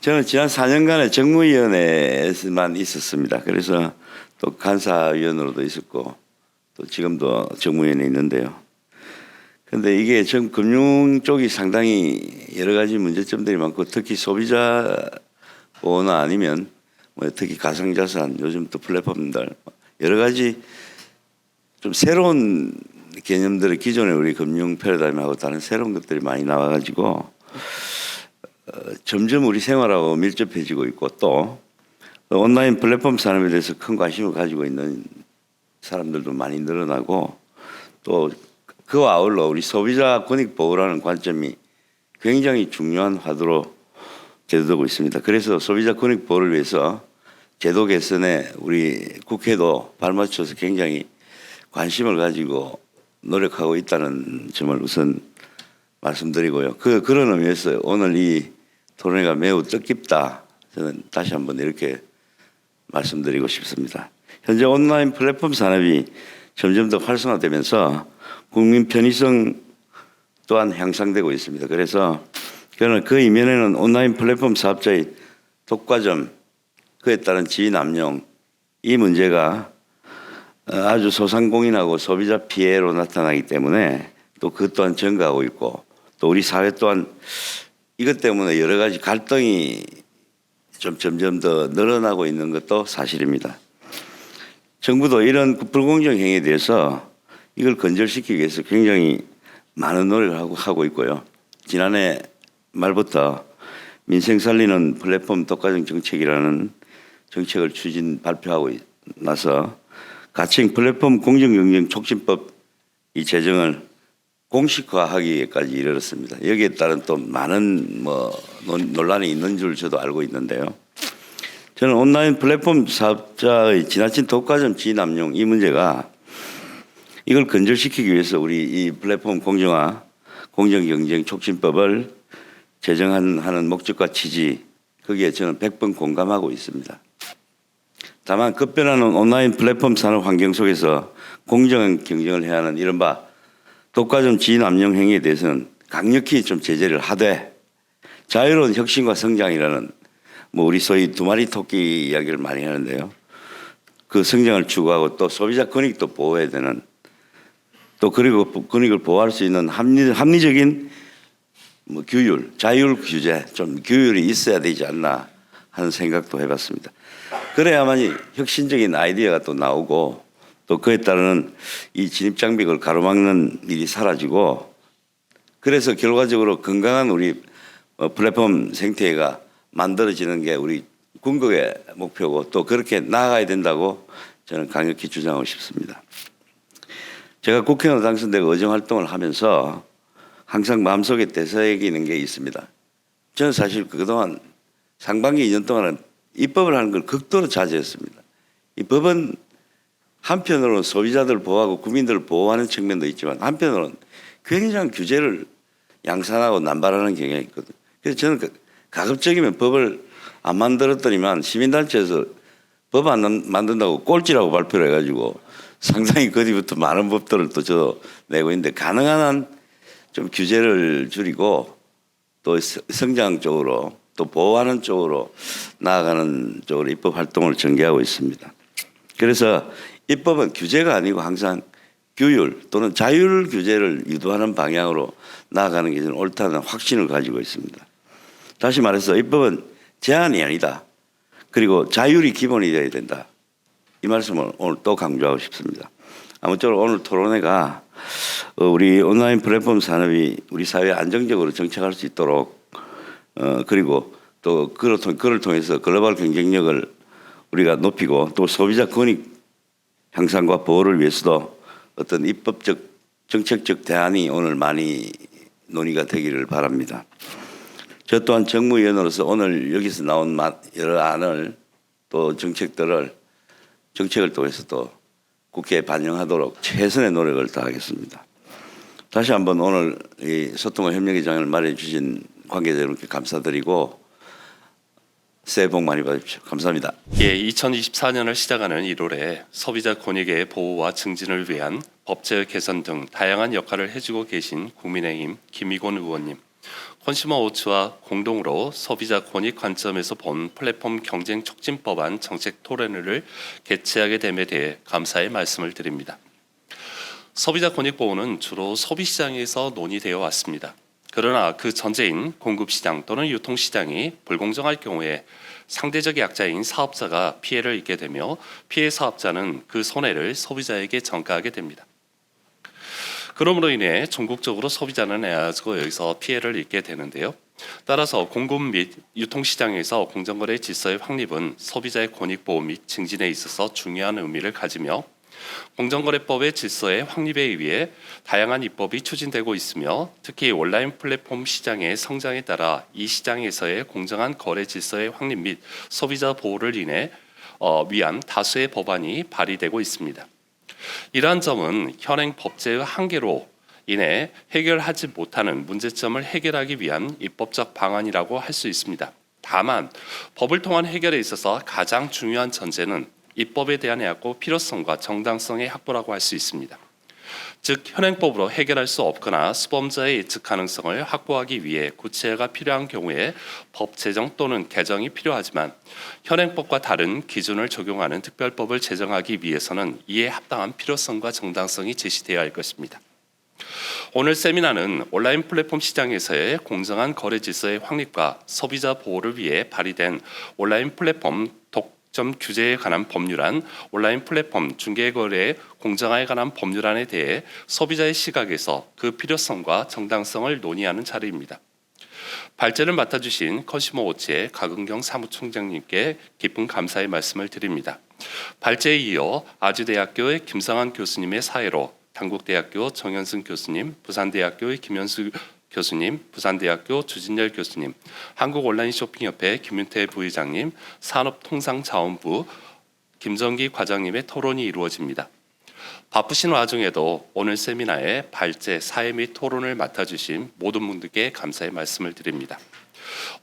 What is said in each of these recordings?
저는 지난 4년간의 정무위원회에서만 있었습니다. 그래서 또 간사위원으로도 있었고 또 지금도 정무위원회에 있는데요. 그런데 이게 전 금융 쪽이 상당히 여러 가지 문제점들이 많고 특히 소비자 보호나 아니면 뭐 특히 가상자산 요즘 또 플랫폼들 여러 가지 좀 새로운 개념들을 기존의 우리 금융 패러다임하고 다른 새로운 것들이 많이 나와가지고 점점 우리 생활하고 밀접해지고 있고 또 온라인 플랫폼 산업에 대해서 큰 관심을 가지고 있는 사람들도 많이 늘어나고 또 그와 아울러 우리 소비자 권익 보호라는 관점이 굉장히 중요한 화두로 대두되고 있습니다. 그래서 소비자 권익 보호를 위해서 제도 개선에 우리 국회도 발맞춰서 굉장히 관심을 가지고 노력하고 있다는 점을 우선 말씀드리고요. 그런 의미에서 오늘 이 토론회가 매우 뜻깊다. 저는 다시 한번 이렇게 말씀드리고 싶습니다. 현재 온라인 플랫폼 산업이 점점 더 활성화되면서 국민 편의성 또한 향상되고 있습니다. 그래서 저는 그 이면에는 온라인 플랫폼 사업자의 독과점, 그에 따른 지위 남용 이 문제가 아주 소상공인하고 소비자 피해로 나타나기 때문에 또 그 또한 증가하고 있고 또 우리 사회 또한 이것 때문에 여러 가지 갈등이 좀 점점 더 늘어나고 있는 것도 사실입니다. 정부도 이런 불공정 행위에 대해서 이걸 근절시키기 위해서 굉장히 많은 노력을 하고 있고요. 지난해 말부터 민생 살리는 플랫폼 독과점 정책이라는 정책을 발표하고 나서 가칭 플랫폼 공정경쟁 촉진법 이 제정을 공식화하기까지 이르렀습니다. 여기에 따른 또 많은 논란이 있는 줄 저도 알고 있는데요. 저는 온라인 플랫폼 사업자의 지나친 독과점 지위 남용 이 문제가 이걸 근절시키기 위해서 우리 이 플랫폼 공정화 공정경쟁 촉진법을 제정하는 목적과 취지 거기에 저는 100번 공감하고 있습니다. 다만 급변하는 온라인 플랫폼 산업 환경 속에서 공정한 경쟁을 해야 하는 이른바 독과점 지위 남용 행위에 대해서는 강력히 좀 제재를 하되 자유로운 혁신과 성장이라는 우리 소위 두 마리 토끼 이야기를 많이 하는데요. 그 성장을 추구하고 또 소비자 권익도 보호해야 되는 또 그리고 권익을 보호할 수 있는 합리적인 규율, 자율 규제 좀 규율이 있어야 되지 않나 하는 생각도 해봤습니다. 그래야만이 혁신적인 아이디어가 또 나오고 또 그에 따르는 이 진입장벽을 가로막는 일이 사라지고 그래서 결과적으로 건강한 우리 플랫폼 생태계가 만들어지는 게 우리 궁극의 목표고 또 그렇게 나아가야 된다고 저는 강력히 주장하고 싶습니다. 제가 국회의원 당선되고 의정활동을 하면서 항상 마음속에 되새기는 게 있습니다. 저는 사실 그동안 상반기 2년 동안 입법을 하는 걸 극도로 자제했습니다. 이 법은 한편으로는 소비자들을 보호하고 국민들을 보호하는 측면도 있지만 한편으로는 굉장히 규제를 양산하고 남발하는 경향이 있거든요. 그래서 저는 가급적이면 법을 안 만들었더니만 시민단체에서 법 안 만든다고 꼴찌라고 발표를 해가지고 상당히 그 뒤부터 많은 법들을 또 저 내고 있는데 가능한 한 좀 규제를 줄이고 또 성장 쪽으로 또 보호하는 쪽으로 나아가는 쪽으로 입법 활동을 전개하고 있습니다. 그래서 입법은 규제가 아니고 항상 규율 또는 자율 규제를 유도하는 방향으로 나아가는 게 저는 옳다는 확신을 가지고 있습니다. 다시 말해서 입법은 제한이 아니다. 그리고 자율이 기본이 되어야 된다. 이 말씀을 오늘 또 강조하고 싶습니다. 아무쪼록 오늘 토론회가 우리 온라인 플랫폼 산업이 우리 사회에 안정적으로 정착할 수 있도록 그리고 또 그를 통해서 글로벌 경쟁력을 우리가 높이고 또 소비자 권익 향상과 보호를 위해서도 어떤 입법적 정책적 대안이 오늘 많이 논의가 되기를 바랍니다. 저 또한 정무위원으로서 오늘 여기서 나온 여러 안을 또 정책을 통해서 또 국회에 반영하도록 최선의 노력을 다하겠습니다. 다시 한번 오늘 이 소통과 협력의 장을 마련해 주신 관계자 여러분께 감사드리고 새해 복 많이 받으십시오. 감사합니다. 예, 2024년을 시작하는 1월에 소비자 권익의 보호와 증진을 위한 법제의 개선 등 다양한 역할을 해주고 계신 국민의힘 김의곤 의원님, 컨슈머워치와 공동으로 소비자 권익 관점에서 본 플랫폼 경쟁 촉진법안 정책 토론회를 개최하게 됨에 대해 감사의 말씀을 드립니다. 소비자 권익 보호는 주로 소비시장에서 논의되어 왔습니다. 그러나 그 전제인 공급시장 또는 유통시장이 불공정할 경우에 상대적 약자인 사업자가 피해를 입게 되며 피해 사업자는 그 손해를 소비자에게 전가하게 됩니다. 그러므로 인해 전국적으로 소비자는 여기서 피해를 입게 되는데요. 따라서 공급 및 유통시장에서 공정거래 질서의 확립은 소비자의 권익 보호 및 증진에 있어서 중요한 의미를 가지며 공정거래법의 질서의 확립에 의해 다양한 입법이 추진되고 있으며 특히 온라인 플랫폼 시장의 성장에 따라 이 시장에서의 공정한 거래 질서의 확립 및 소비자 보호를 위한 다수의 법안이 발의되고 있습니다. 이러한 점은 현행 법제의 한계로 인해 해결하지 못하는 문제점을 해결하기 위한 입법적 방안이라고 할 수 있습니다. 다만 법을 통한 해결에 있어서 가장 중요한 전제는 입법에 대한 필요성과 정당성의 확보라고 할 수 있습니다. 즉 현행법으로 해결할 수 없거나 수범자의 예측 가능성을 확보하기 위해 구체화가 필요한 경우에 법 제정 또는 개정이 필요하지만 현행법과 다른 기준을 적용하는 특별법을 제정하기 위해서는 이에 합당한 필요성과 정당성이 제시되어야 할 것입니다. 오늘 세미나는 온라인 플랫폼 시장에서의 공정한 거래 질서의 확립과 소비자 보호를 위해 발의된 온라인 플랫폼 독점 규제에 관한 법률안, 온라인 플랫폼 중개거래 공정화에 관한 법률안에 대해 소비자의 시각에서 그 필요성과 정당성을 논의하는 자리입니다. 발제를 맡아주신 컨슈머워치의 가근경 사무총장님께 깊은 감사의 말씀을 드립니다. 발제에 이어 아주대학교의 김상환 교수님의 사회로 단국대학교 정현승 교수님, 부산대학교의 김현수 교수님, 부산대학교 주진열 교수님, 한국온라인쇼핑협회 김윤태 부의장님, 산업통상자원부 김정기 과장님의 토론이 이루어집니다. 바쁘신 와중에도 오늘 세미나에 발제, 사회 및 토론을 맡아주신 모든 분들께 감사의 말씀을 드립니다.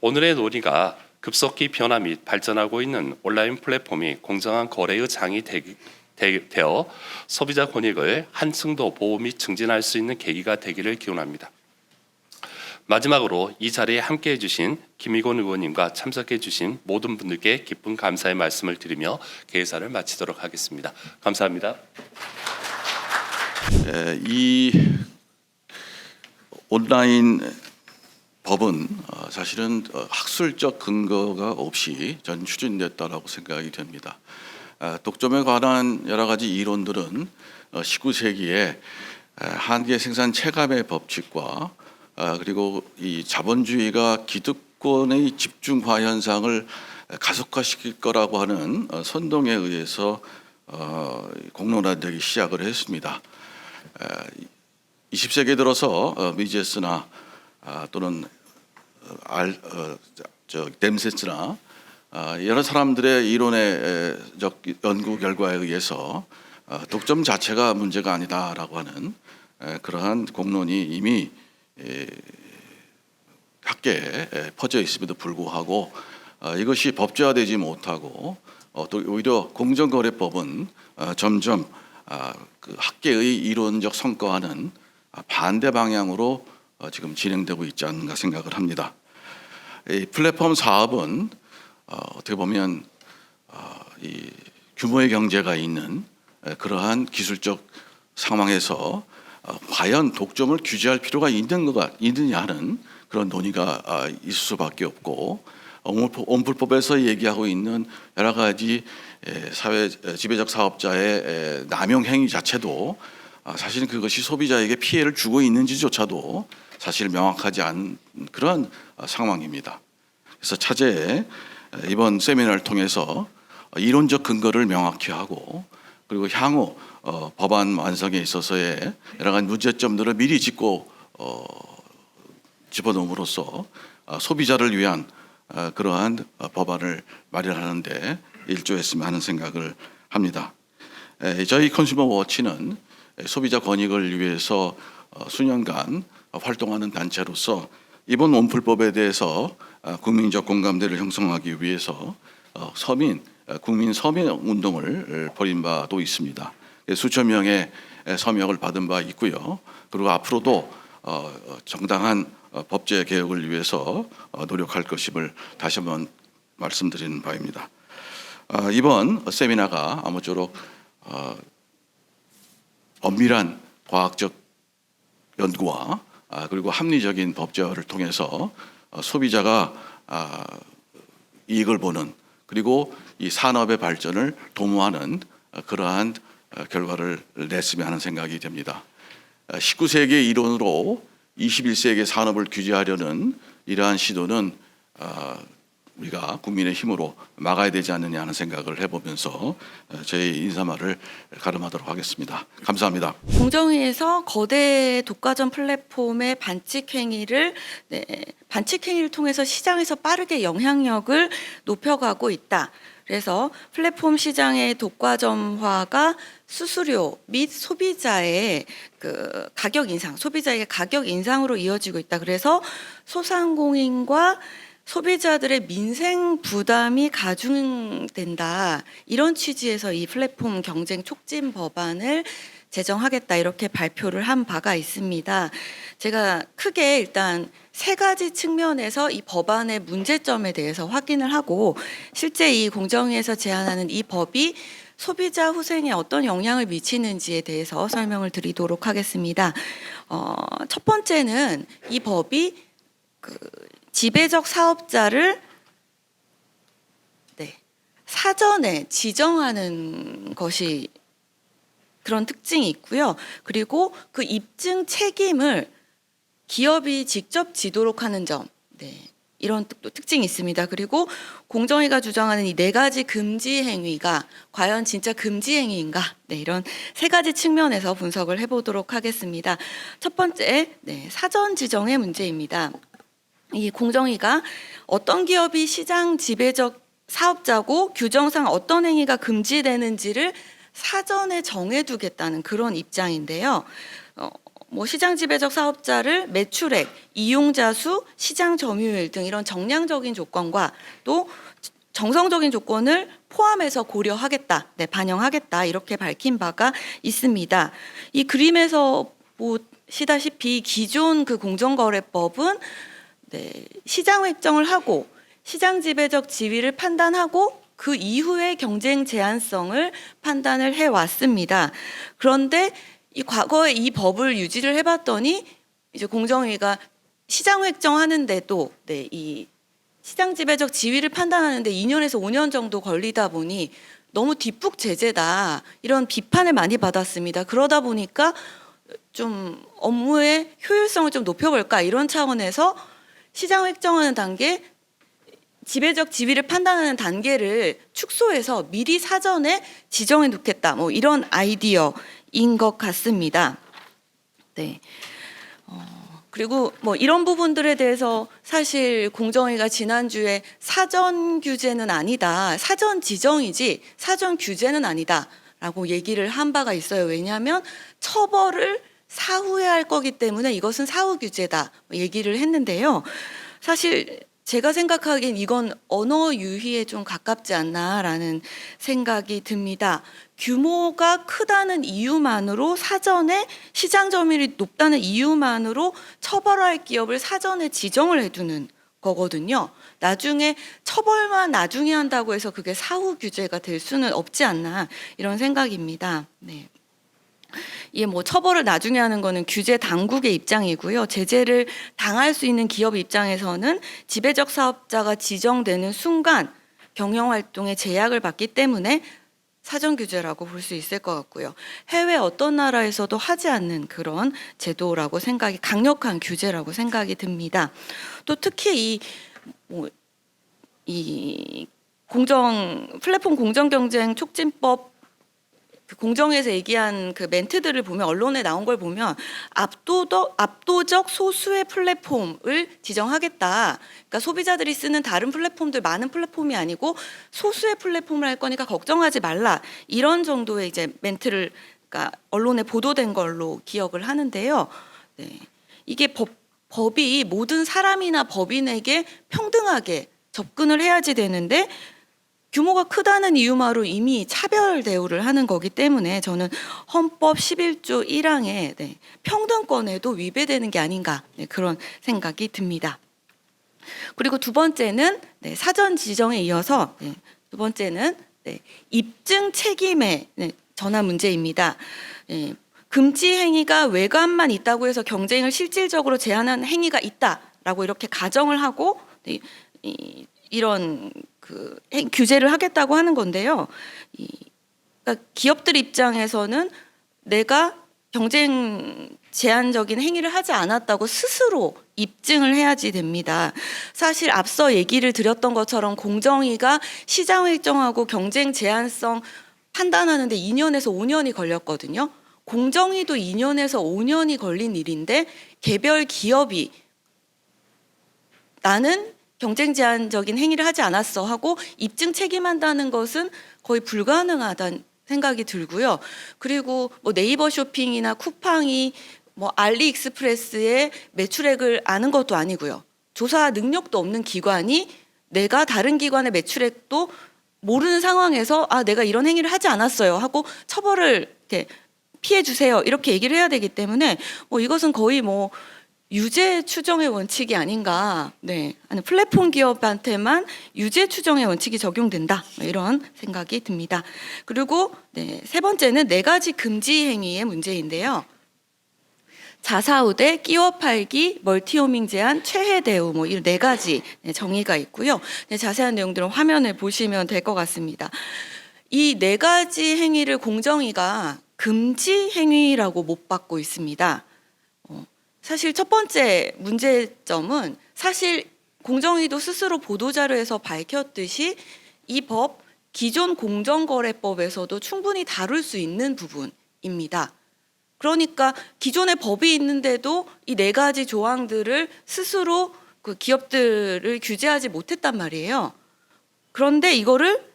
오늘의 논의가 급속히 변화 및 발전하고 있는 온라인 플랫폼이 공정한 거래의 장이 되어 소비자 권익을 한층 더 보호 및 증진할 수 있는 계기가 되기를 기원합니다. 마지막으로 이 자리에 함께해 주신 김의곤 의원님과 참석해 주신 모든 분들께 깊은 감사의 말씀을 드리며 개회사를 마치도록 하겠습니다. 감사합니다. 이 온라인 법은 사실은 학술적 근거가 없이 전 추진됐다라고 생각이 됩니다. 독점에 관한 여러 가지 이론들은 19세기에 한계 생산 체감의 법칙과 그리고 이 자본주의가 기득권의 집중화 현상을 가속화시킬 거라고 하는 선동에 의해서 공론화되기 시작을 했습니다. 20세기 들어서 미제스나 또는 댐세스나 여러 사람들의 이론적 연구 결과에 의해서 독점 자체가 문제가 아니다라고 하는 그러한 공론이 이미 학계에 퍼져 있음에도 불구하고 이것이 법제화되지 못하고 또 오히려 공정거래법은 점점 그 학계의 이론적 성과와는 반대 방향으로 지금 진행되고 있지 않는가 생각을 합니다. 이 플랫폼 사업은 어떻게 보면 이 규모의 경제가 있는 그러한 기술적 상황에서 과연 독점을 규제할 필요가 있느냐 하는 그런 논의가 있을 수밖에 없고 온풀법에서 얘기하고 있는 여러 가지 사회 지배적 사업자의 남용 행위 자체도 사실은 그것이 소비자에게 피해를 주고 있는지조차도 사실 명확하지 않은 그런 상황입니다. 그래서 차제에 이번 세미나를 통해서 이론적 근거를 명확히 하고 그리고 향후 법안 완성에 있어서의 여러 가지 문제점들을 미리 짚어놓음으로써 소비자를 위한 그러한 법안을 마련하는 데 일조했으면 하는 생각을 합니다. 저희 컨슈머워치는 소비자 권익을 위해서 수년간 활동하는 단체로서 이번 온풀법에 대해서 국민적 공감대를 형성하기 위해서 국민 서명 운동을 벌인 바도 있습니다. 수천 명의 서명을 받은 바 있고요. 그리고 앞으로도 정당한 법제 개혁을 위해서 노력할 것임을 다시 한번 말씀드리는 바입니다. 이번 세미나가 아무쪼록 엄밀한 과학적 연구와 그리고 합리적인 법제화를 통해서 소비자가 이익을 보는, 그리고 이 산업의 발전을 도모하는 그러한 결과를 냈으면 하는 생각이 됩니다. 19세기의 이론으로 21세기의 산업을 규제하려는 이러한 시도는 우리가 국민의 힘으로 막아야 되지 않느냐 하는 생각을 해보면서 제 인사말을 가름하도록 하겠습니다. 감사합니다. 공정위에서 거대 독과점 플랫폼의 반칙 행위를 통해서 시장에서 빠르게 영향력을 높여가고 있다. 그래서 플랫폼 시장의 독과점화가 수수료 및 소비자의 그 가격 인상, 소비자의 가격 인상으로 이어지고 있다. 그래서 소상공인과 소비자들의 민생 부담이 가중된다. 이런 취지에서 이 플랫폼 경쟁 촉진 법안을 제정하겠다, 이렇게 발표를 한 바가 있습니다. 제가 크게 일단 세 가지 측면에서 이 법안의 문제점에 대해서 확인을 하고, 실제 이 공정위에서 제안하는 이 법이 소비자 후생에 어떤 영향을 미치는지에 대해서 설명을 드리도록 하겠습니다. 첫 번째는 이 법이 지배적 사업자를 사전에 지정하는 것이, 그런 특징이 있고요. 그리고 그 입증 책임을 기업이 직접 지도록 하는 점, 이런 특징이 있습니다. 그리고 공정위가 주장하는 이 네 가지 금지 행위가 과연 진짜 금지 행위인가? 이런 세 가지 측면에서 분석을 해보도록 하겠습니다. 첫 번째, 사전 지정의 문제입니다. 이 공정위가 어떤 기업이 시장 지배적 사업자고 규정상 어떤 행위가 금지되는지를 사전에 정해두겠다는 그런 입장인데요. 시장 지배적 사업자를 매출액, 이용자 수, 시장 점유율 등 이런 정량적인 조건과 또 정성적인 조건을 포함해서 고려하겠다, 반영하겠다, 이렇게 밝힌 바가 있습니다. 이 그림에서 보시다시피 기존 그 공정거래법은 시장 획정을 하고 시장 지배적 지위를 판단하고 그 이후에 경쟁 제한성을 판단을 해왔습니다. 그런데 이 과거에 이 법을 유지를 해봤더니 이제 공정위가 시장 획정하는데도 이 시장 지배적 지위를 판단하는데 2년에서 5년 정도 걸리다 보니 너무 뒷북 제재다, 이런 비판을 많이 받았습니다. 그러다 보니까 좀 업무의 효율성을 좀 높여볼까, 이런 차원에서 시장 획정하는 단계, 지배적 지위를 판단하는 단계를 축소해서 미리 사전에 지정해 놓겠다, 이런 아이디어인 것 같습니다. 그리고 이런 부분들에 대해서 사실 공정위가 지난주에 사전 규제는 아니다, 사전 지정이지 사전 규제는 아니다라고 얘기를 한 바가 있어요. 왜냐하면 처벌을 사후에 할 거기 때문에 이것은 사후 규제다 얘기를 했는데요. 사실 제가 생각하기엔 이건 언어 유희에 좀 가깝지 않나라는 생각이 듭니다. 규모가 크다는 이유만으로, 사전에 시장 점유율이 높다는 이유만으로 처벌할 기업을 사전에 지정을 해두는 거거든요. 나중에 처벌만 나중에 한다고 해서 그게 사후 규제가 될 수는 없지 않나, 이런 생각입니다. 이게 처벌을 나중에 하는 거는 규제 당국의 입장이고요. 제재를 당할 수 있는 기업 입장에서는 지배적 사업자가 지정되는 순간 경영 활동에 제약을 받기 때문에 사전 규제라고 볼 수 있을 것 같고요. 해외 어떤 나라에서도 하지 않는 그런 제도라고 생각이, 강력한 규제라고 생각이 듭니다. 또 특히 이 플랫폼 공정 경쟁 촉진법, 공정에서 얘기한 그 멘트들을 보면, 언론에 나온 걸 보면 압도적 소수의 플랫폼을 지정하겠다. 그러니까 소비자들이 쓰는 다른 플랫폼들, 많은 플랫폼이 아니고 소수의 플랫폼을 할 거니까 걱정하지 말라, 이런 정도의 이제 멘트를 언론에 보도된 걸로 기억을 하는데요. 이게 법이 모든 사람이나 법인에게 평등하게 접근을 해야지 되는데, 규모가 크다는 이유만으로 이미 차별 대우를 하는 거기 때문에 저는 헌법 11조 1항의 평등권에도 위배되는 게 아닌가 그런 생각이 듭니다. 그리고 두 번째는 사전 지정에 이어서 두 번째는 입증 책임의 전환 문제입니다. 금지 행위가 외관만 있다고 해서 경쟁을 실질적으로 제한하는 행위가 있다라고 이렇게 가정을 하고 이런 규제를 하겠다고 하는 건데요. 그러니까 기업들 입장에서는 내가 경쟁 제한적인 행위를 하지 않았다고 스스로 입증을 해야지 됩니다. 사실 앞서 얘기를 드렸던 것처럼 공정위가 시장 일정하고 경쟁 제한성 판단하는데 2년에서 5년이 걸렸거든요. 공정위도 2년에서 5년이 걸린 일인데 개별 기업이 나는 경쟁 제한적인 행위를 하지 않았어 하고 입증 책임한다는 것은 거의 불가능하다는 생각이 들고요. 그리고 뭐 네이버 쇼핑이나 쿠팡이 뭐 알리익스프레스의 매출액을 아는 것도 아니고요. 조사 능력도 없는 기관이 내가 다른 기관의 매출액도 모르는 상황에서 내가 이런 행위를 하지 않았어요 하고 처벌을 이렇게 피해 주세요 이렇게 얘기를 해야 되기 때문에 이것은 거의 유죄 추정의 원칙이 아닌가. 아니 플랫폼 기업한테만 유죄 추정의 원칙이 적용된다. 이런 생각이 듭니다. 그리고 세 번째는 4가지 금지 행위의 문제인데요. 자사우대, 끼워 팔기, 멀티호밍 제한, 최해 대우 이 4가지 정의가 있고요. 자세한 내용들은 화면을 보시면 될 것 같습니다. 이 4가지 행위를 공정위가 금지 행위라고 못 받고 있습니다. 사실 첫 번째 문제점은 사실 공정위도 스스로 보도자료에서 밝혔듯이 이 법 기존 공정거래법에서도 충분히 다룰 수 있는 부분입니다. 그러니까 기존의 법이 있는데도 이 4가지 조항들을 스스로 그 기업들을 규제하지 못했단 말이에요. 그런데 이거를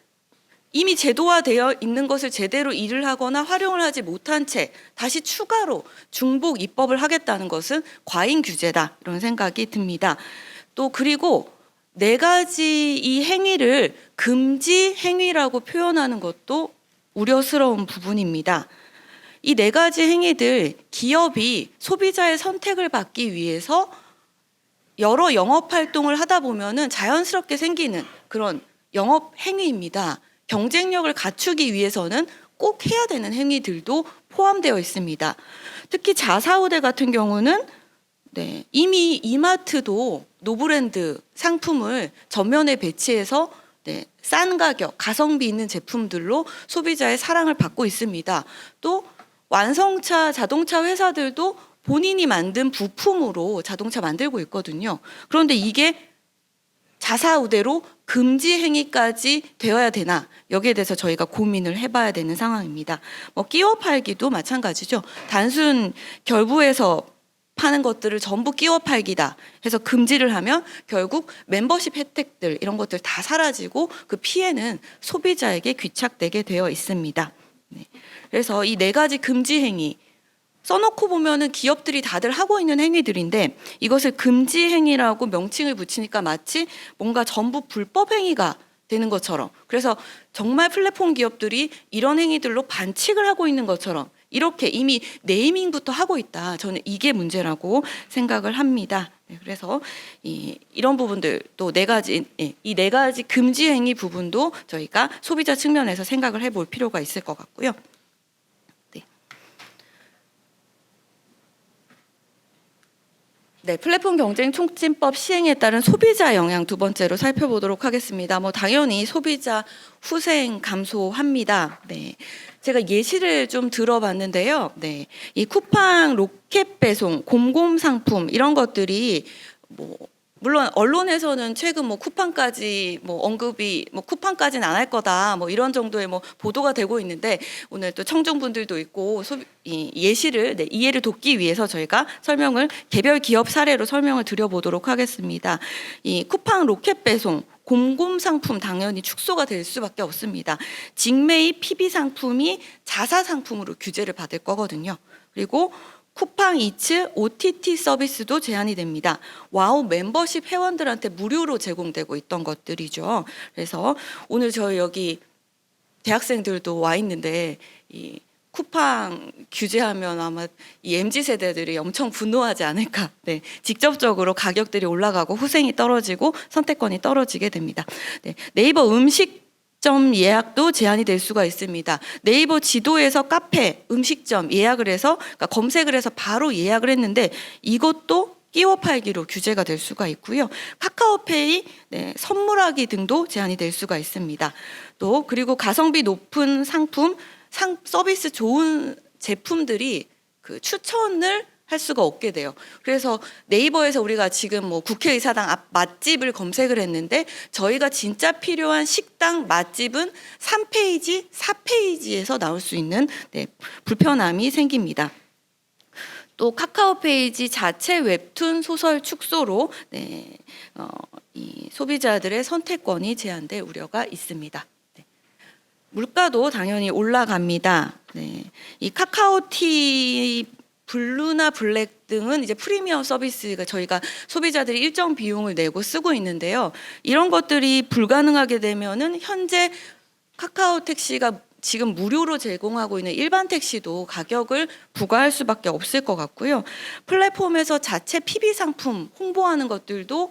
이미 제도화되어 있는 것을 제대로 일을 하거나 활용을 하지 못한 채 다시 추가로 중복 입법을 하겠다는 것은 과잉 규제다 이런 생각이 듭니다. 또 그리고 4가지 이 행위를 금지 행위라고 표현하는 것도 우려스러운 부분입니다. 이 4가지 행위들 기업이 소비자의 선택을 받기 위해서 여러 영업 활동을 하다 보면은 자연스럽게 생기는 그런 영업 행위입니다. 경쟁력을 갖추기 위해서는 꼭 해야 되는 행위들도 포함되어 있습니다. 특히 자사우대 같은 경우는 이미 이마트도 노브랜드 상품을 전면에 배치해서 싼 가격, 가성비 있는 제품들로 소비자의 사랑을 받고 있습니다. 또 완성차 자동차 회사들도 본인이 만든 부품으로 자동차 만들고 있거든요. 그런데 이게 자사우대로 금지 행위까지 되어야 되나 여기에 대해서 저희가 고민을 해봐야 되는 상황입니다. 끼워 팔기도 마찬가지죠. 단순 결부해서 파는 것들을 전부 끼워 팔기다 해서 금지를 하면 결국 멤버십 혜택들 이런 것들 다 사라지고 그 피해는 소비자에게 귀착되게 되어 있습니다. 그래서 이 4가지 금지 행위 써놓고 보면은 기업들이 다들 하고 있는 행위들인데 이것을 금지 행위라고 명칭을 붙이니까 마치 뭔가 전부 불법 행위가 되는 것처럼 그래서 정말 플랫폼 기업들이 이런 행위들로 반칙을 하고 있는 것처럼 이렇게 이미 네이밍부터 하고 있다. 저는 이게 문제라고 생각을 합니다. 그래서 이런 부분들 또 4가지 이 4가지 금지 행위 부분도 저희가 소비자 측면에서 생각을 해볼 필요가 있을 것 같고요. 플랫폼 경쟁 촉진법 시행에 따른 소비자 영향 두 번째로 살펴보도록 하겠습니다. 당연히 소비자 후생 감소합니다. 제가 예시를 좀 들어봤는데요. 이 쿠팡 로켓 배송, 곰곰 상품 이런 것들이 물론 언론에서는 최근 쿠팡까지 언급이 쿠팡까지는 안 할 거다 이런 정도의 보도가 되고 있는데 오늘 또 청중분들도 있고 예시를 이해를 돕기 위해서 저희가 설명을 개별 기업 사례로 설명을 드려보도록 하겠습니다. 이 쿠팡 로켓 배송 곰곰 상품 당연히 축소가 될 수밖에 없습니다. 직매입 PB 상품이 자사 상품으로 규제를 받을 거거든요. 그리고 쿠팡 이츠 OTT 서비스도 제한이 됩니다. 와우 멤버십 회원들한테 무료로 제공되고 있던 것들이죠. 그래서 오늘 저희 여기 대학생들도 와 있는데 이 쿠팡 규제하면 아마 이 MZ 세대들이 엄청 분노하지 않을까. 네, 직접적으로 가격들이 올라가고 후생이 떨어지고 선택권이 떨어지게 됩니다. 네, 네이버 음식점 예약도 제한이 될 수가 있습니다. 네이버 지도에서 카페, 음식점 예약을 해서 그러니까 검색을 해서 바로 예약을 했는데 이것도 끼워 팔기로 규제가 될 수가 있고요. 카카오페이, 네, 선물하기 등도 제한이 될 수가 있습니다. 또 그리고 가성비 높은 상품, 서비스 좋은 제품들이 그 추천을 할 수가 없게 돼요. 그래서 네이버에서 우리가 지금 뭐 국회의사당 앞 맛집을 검색을 했는데 저희가 진짜 필요한 식당 맛집은 3페이지, 4페이지에서 나올 수 있는 네, 불편함이 생깁니다. 또 카카오 페이지 자체 웹툰 소설 축소로 네, 이 소비자들의 선택권이 제한될 우려가 있습니다. 네. 물가도 당연히 올라갑니다. 네. 이 카카오티 블루나 블랙 등은 이제 프리미엄 서비스가 저희가 소비자들이 일정 비용을 내고 쓰고 있는데요. 이런 것들이 불가능하게 되면은 현재 카카오 택시가 지금 무료로 제공하고 있는 일반 택시도 가격을 부과할 수밖에 없을 것 같고요. 플랫폼에서 자체 PB 상품 홍보하는 것들도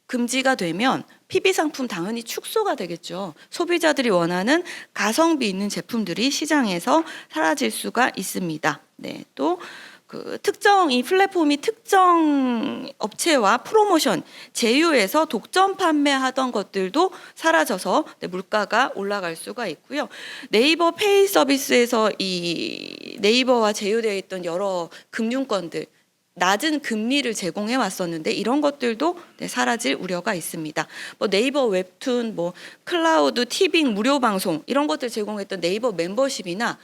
금지가 되면 PB 상품 당연히 축소가 되겠죠. 소비자들이 원하는 가성비 있는 제품들이 시장에서 사라질 수가 있습니다. 네, 또 그 특정 이 플랫폼이 특정 업체와 프로모션 제휴해서 독점 판매하던 것들도 사라져서 물가가 올라갈 수가 있고요. 네이버 페이 서비스에서 이 네이버와 제휴되어 있던 여러 금융권들 낮은 금리를 제공해 왔었는데 이런 것들도 네, 사라질 우려가 있습니다. 뭐 네이버 웹툰, 뭐 클라우드, 티빙 무료 방송 이런 것들 제공했던 네이버 멤버십이나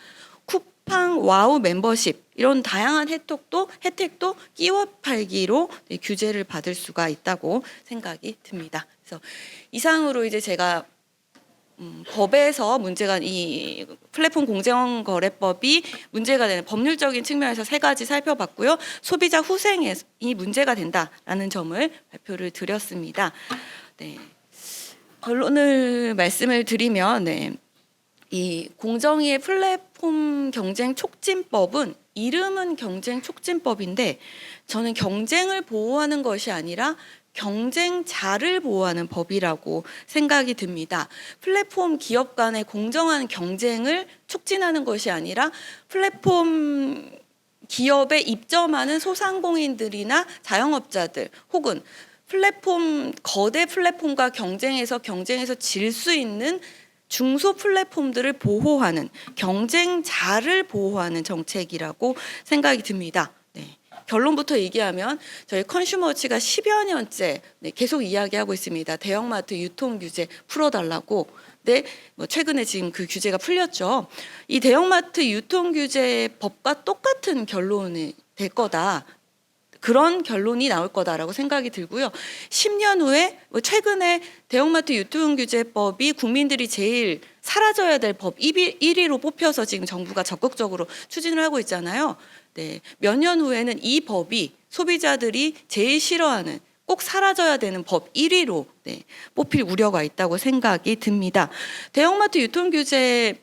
쿠팡 와우 멤버십 이런 다양한 혜택도 끼워 팔기로 네, 규제를 받을 수가 있다고 생각이 듭니다. 그래서 이상으로 이제 제가 법에서 문제가 이 플랫폼 공정거래법이 문제가 되는 법률적인 측면에서 세 가지 살펴봤고요. 소비자 후생이 문제가 된다라는 점을 발표를 드렸습니다. 네. 결론을 말씀을 드리면 네. 이 공정위의 플랫폼 경쟁 촉진법은 이름은 경쟁 촉진법인데 저는 경쟁을 보호하는 것이 아니라 경쟁자를 보호하는 법이라고 생각이 듭니다. 플랫폼 기업 간의 공정한 경쟁을 촉진하는 것이 아니라 플랫폼 기업에 입점하는 소상공인들이나 자영업자들 혹은 거대 플랫폼과 경쟁해서 질 수 있는 중소 플랫폼들을 보호하는 경쟁자를 보호하는 정책이라고 생각이 듭니다. 네. 결론부터 얘기하면 저희 컨슈머워치가 10여 년째 계속 이야기하고 있습니다. 대형마트 유통 규제 풀어달라고. 네, 뭐 최근에 지금 그 규제가 풀렸죠. 이 대형마트 유통 규제 법과 똑같은 결론이 될 거다. 그런 결론이 나올 거다라고 생각이 들고요. 10년 후에 최근에 대형마트 유통규제법이 국민들이 제일 사라져야 될 법 1위로 뽑혀서 지금 정부가 적극적으로 추진을 하고 있잖아요. 네, 몇 년 후에는 이 법이 소비자들이 제일 싫어하는 꼭 사라져야 되는 법 1위로 네, 뽑힐 우려가 있다고 생각이 듭니다. 대형마트 유통규제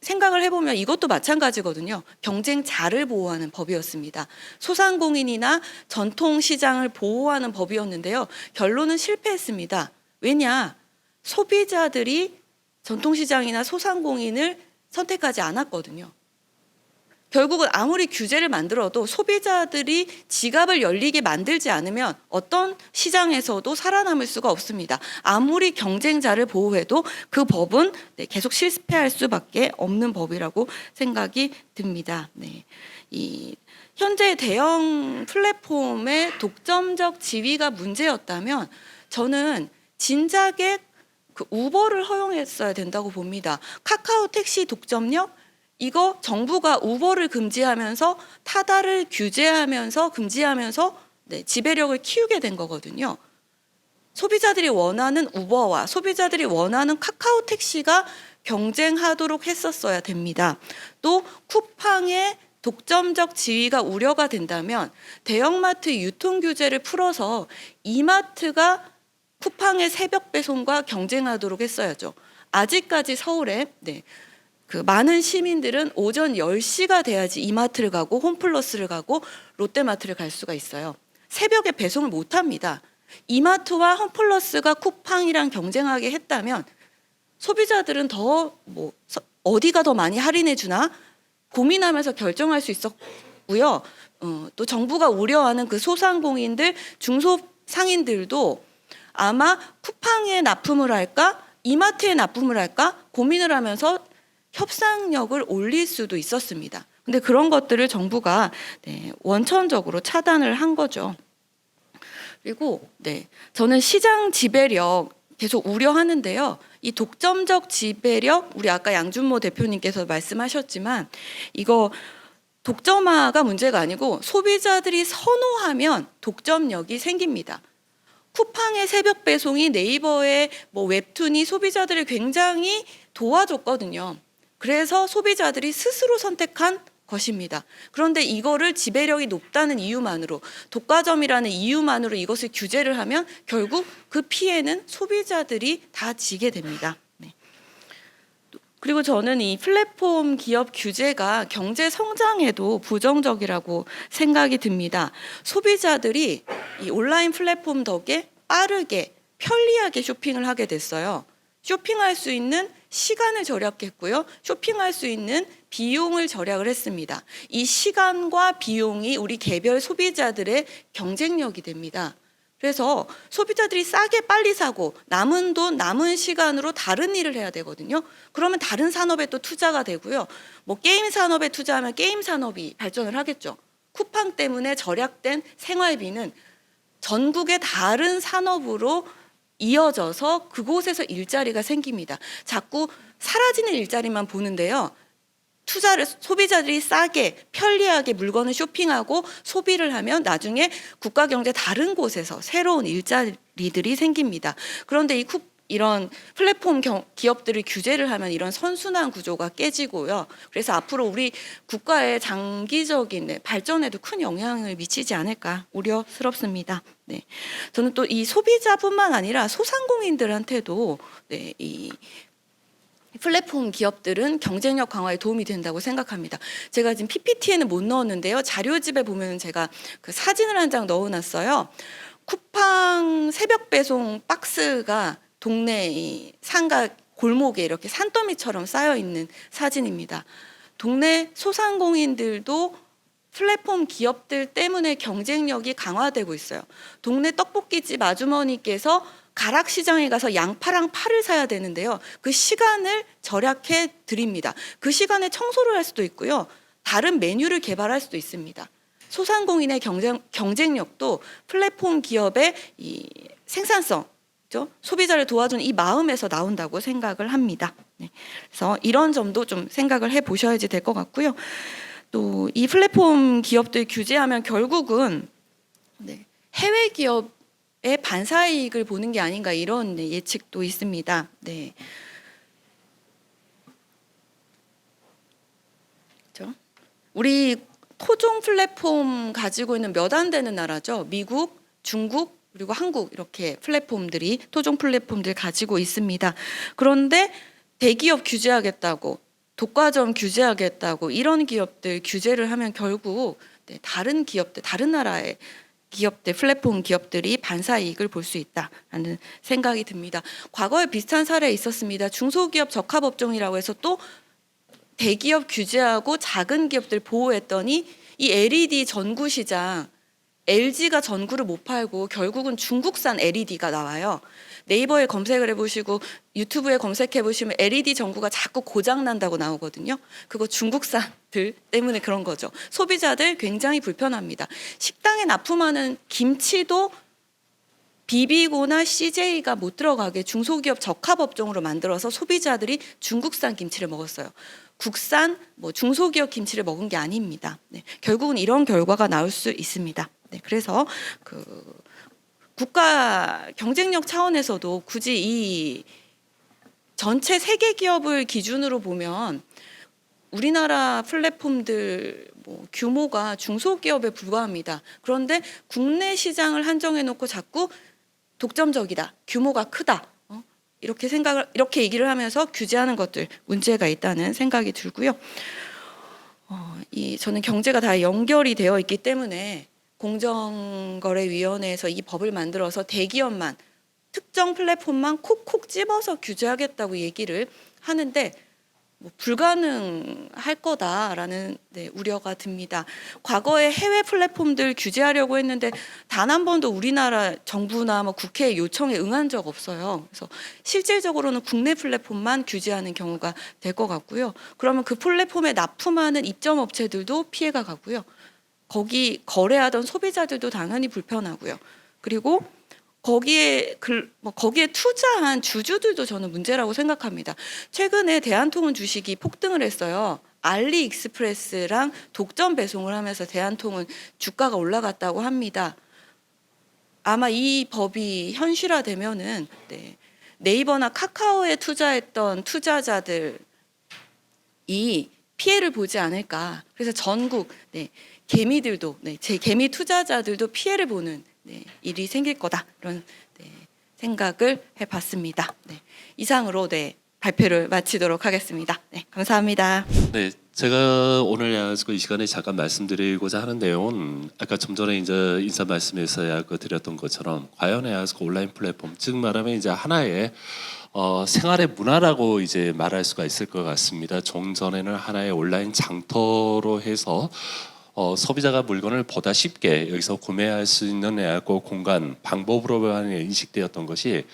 생각을 해보면 이것도 마찬가지거든요. 경쟁자를 보호하는 법이었습니다. 소상공인이나 전통시장을 보호하는 법이었는데요. 결론은 실패했습니다. 왜냐? 소비자들이 전통시장이나 소상공인을 선택하지 않았거든요. 결국은 아무리 규제를 만들어도 소비자들이 지갑을 열리게 만들지 않으면 어떤 시장에서도 살아남을 수가 없습니다. 아무리 경쟁자를 보호해도 그 법은 계속 실패할 수밖에 없는 법이라고 생각이 듭니다. 네. 현재 대형 플랫폼의 독점적 지위가 문제였다면 저는 진작에 그 우버를 허용했어야 된다고 봅니다. 카카오 택시 독점력 이거 정부가 우버를 금지하면서 타다를 규제하면서 금지하면서 네, 지배력을 키우게 된 거거든요. 소비자들이 원하는 우버와 소비자들이 원하는 카카오 택시가 경쟁하도록 했었어야 됩니다. 또 쿠팡의 독점적 지위가 우려가 된다면 대형마트 유통 규제를 풀어서 이마트가 쿠팡의 새벽 배송과 경쟁하도록 했어야죠. 아직까지 서울에 그 많은 시민들은 오전 10시가 돼야지 이마트를 가고 홈플러스를 가고 롯데마트를 갈 수가 있어요. 새벽에 배송을 못 합니다. 이마트와 홈플러스가 쿠팡이랑 경쟁하게 했다면 소비자들은 더 어디가 더 많이 할인해 주나 고민하면서 결정할 수 있었고요. 또 정부가 우려하는 그 소상공인들, 중소상인들도 아마 쿠팡에 납품을 할까, 이마트에 납품을 할까 고민을 하면서 협상력을 올릴 수도 있었습니다. 근데 그런 것들을 정부가 원천적으로 차단을 한 거죠. 그리고 저는 시장 지배력 계속 우려하는데요. 이 독점적 지배력, 우리 아까 양준모 대표님께서 말씀하셨지만 이거 독점화가 문제가 아니고 소비자들이 선호하면 독점력이 생깁니다. 쿠팡의 새벽 배송이 네이버의 웹툰이 소비자들을 굉장히 도와줬거든요. 그래서 소비자들이 스스로 선택한 것입니다. 그런데 이거를 지배력이 높다는 이유만으로, 독과점이라는 이유만으로 이것을 규제를 하면 결국 그 피해는 소비자들이 다 지게 됩니다. 그리고 저는 이 플랫폼 기업 규제가 경제 성장에도 부정적이라고 생각이 듭니다. 소비자들이 이 온라인 플랫폼 덕에 빠르게 편리하게 쇼핑을 하게 됐어요. 쇼핑할 수 있는 시간을 절약했고요. 쇼핑할 수 있는 비용을 절약을 했습니다. 이 시간과 비용이 우리 개별 소비자들의 경쟁력이 됩니다. 그래서 소비자들이 싸게 빨리 사고 남은 돈, 남은 시간으로 다른 일을 해야 되거든요. 그러면 다른 산업에 또 투자가 되고요. 게임 산업에 투자하면 게임 산업이 발전을 하겠죠. 쿠팡 때문에 절약된 생활비는 전국의 다른 산업으로 이어져서 그곳에서 일자리가 생깁니다. 자꾸 사라지는 일자리만 보는데요. 소비자들이 싸게 편리하게 물건을 쇼핑하고 소비를 하면 나중에 국가 경제 다른 곳에서 새로운 일자리들이 생깁니다. 그런데 이런 플랫폼 기업들을 규제를 하면 이런 선순환 구조가 깨지고요. 그래서 앞으로 우리 국가의 장기적인 발전에도 큰 영향을 미치지 않을까 우려스럽습니다. 저는 또 이 소비자뿐만 아니라 소상공인들한테도 이 플랫폼 기업들은 경쟁력 강화에 도움이 된다고 생각합니다. 제가 지금 PPT에는 못 넣었는데요. 자료집에 보면 제가 그 사진을 한 장 넣어놨어요. 쿠팡 새벽 배송 박스가 동네 이 상가 골목에 이렇게 산더미처럼 쌓여 있는 사진입니다. 동네 소상공인들도 플랫폼 기업들 때문에 경쟁력이 강화되고 있어요. 동네 떡볶이집 아주머니께서 가락시장에 가서 양파랑 파를 사야 되는데요. 그 시간을 절약해 드립니다. 그 시간에 청소를 할 수도 있고요. 다른 메뉴를 개발할 수도 있습니다. 소상공인의 경쟁력도 플랫폼 기업의 이 생산성, 소비자를 도와주는 이 마음에서 나온다고 생각을 합니다. 그래서 이런 점도 좀 생각을 해보셔야지 될 것 같고요. 또 이 플랫폼 기업들 규제하면 결국은 해외 기업의 반사이익을 보는 게 아닌가 이런 예측도 있습니다. 그렇죠? 우리 토종 플랫폼 가지고 있는 몇 안 되는 나라죠. 미국, 중국, 그리고 한국 이렇게 플랫폼들이 토종 플랫폼들 가지고 있습니다. 그런데 대기업 규제하겠다고 독과점 규제하겠다고 이런 기업들 규제를 하면 결국 다른 기업들, 다른 나라의 기업들, 플랫폼 기업들이 반사이익을 볼 수 있다라는 생각이 듭니다. 과거에 비슷한 사례 있었습니다. 중소기업 적합업종이라고 해서 또 대기업 규제하고 작은 기업들 보호했더니 이 LED 전구 시장 LG가 전구를 못 팔고 결국은 중국산 LED가 나와요. 네이버에 검색을 해보시고 유튜브에 검색해 보시면 LED 전구가 자꾸 고장 난다고 나오거든요. 그거 중국산들 때문에 그런 거죠. 소비자들 굉장히 불편합니다. 식당에 납품하는 김치도 비비고나 CJ가 못 들어가게 중소기업 적합업종으로 만들어서 소비자들이 중국산 김치를 먹었어요. 국산 중소기업 김치를 먹은 게 아닙니다. 결국은 이런 결과가 나올 수 있습니다. 그래서 국가 경쟁력 차원에서도 굳이 이 전체 세계 기업을 기준으로 보면 우리나라 플랫폼들 뭐 규모가 중소기업에 불과합니다. 그런데 국내 시장을 한정해 놓고 자꾸 독점적이다, 규모가 크다, 이렇게 얘기를 하면서 규제하는 것들 문제가 있다는 생각이 들고요. 저는 경제가 다 연결이 되어 있기 때문에 공정거래위원회에서 이 법을 만들어서 대기업만 특정 플랫폼만 콕콕 집어서 규제하겠다고 얘기를 하는데 불가능할 거다라는 우려가 듭니다. 과거에 해외 플랫폼들 규제하려고 했는데 단 한 번도 우리나라 정부나 국회 요청에 응한 적 없어요. 그래서 실질적으로는 국내 플랫폼만 규제하는 경우가 될 것 같고요. 그러면 그 플랫폼에 납품하는 입점 업체들도 피해가 가고요. 거기 거래하던 소비자들도 당연히 불편하고요. 그리고 거기에 투자한 주주들도 저는 문제라고 생각합니다. 최근에 대한통운 주식이 폭등을 했어요. 알리익스프레스랑 독점 배송을 하면서 대한통운 주가가 올라갔다고 합니다. 아마 이 법이 현실화되면은 네이버나 카카오에 투자했던 투자자들이 피해를 보지 않을까. 그래서 전국 개미들도 제 개미 투자자들도 피해를 보는 일이 생길 거다, 이런 생각을 해봤습니다. 이상으로 발표를 마치도록 하겠습니다. 감사합니다. 네, 제가 오늘 이 시간에 잠깐 말씀드리고자 하는 내용은 아까 좀 전에 이제 인사 말씀에서 드렸던 것처럼 과연 온라인 플랫폼, 즉 말하면 이제 하나의 생활의 문화라고 이제 말할 수가 있을 것 같습니다. 종전에는 하나의 온라인 장터로 해서 소비자가 물건을 보다 쉽게 여기서 구매할 수 있는 공간, 방법으로만 인식되었던 것이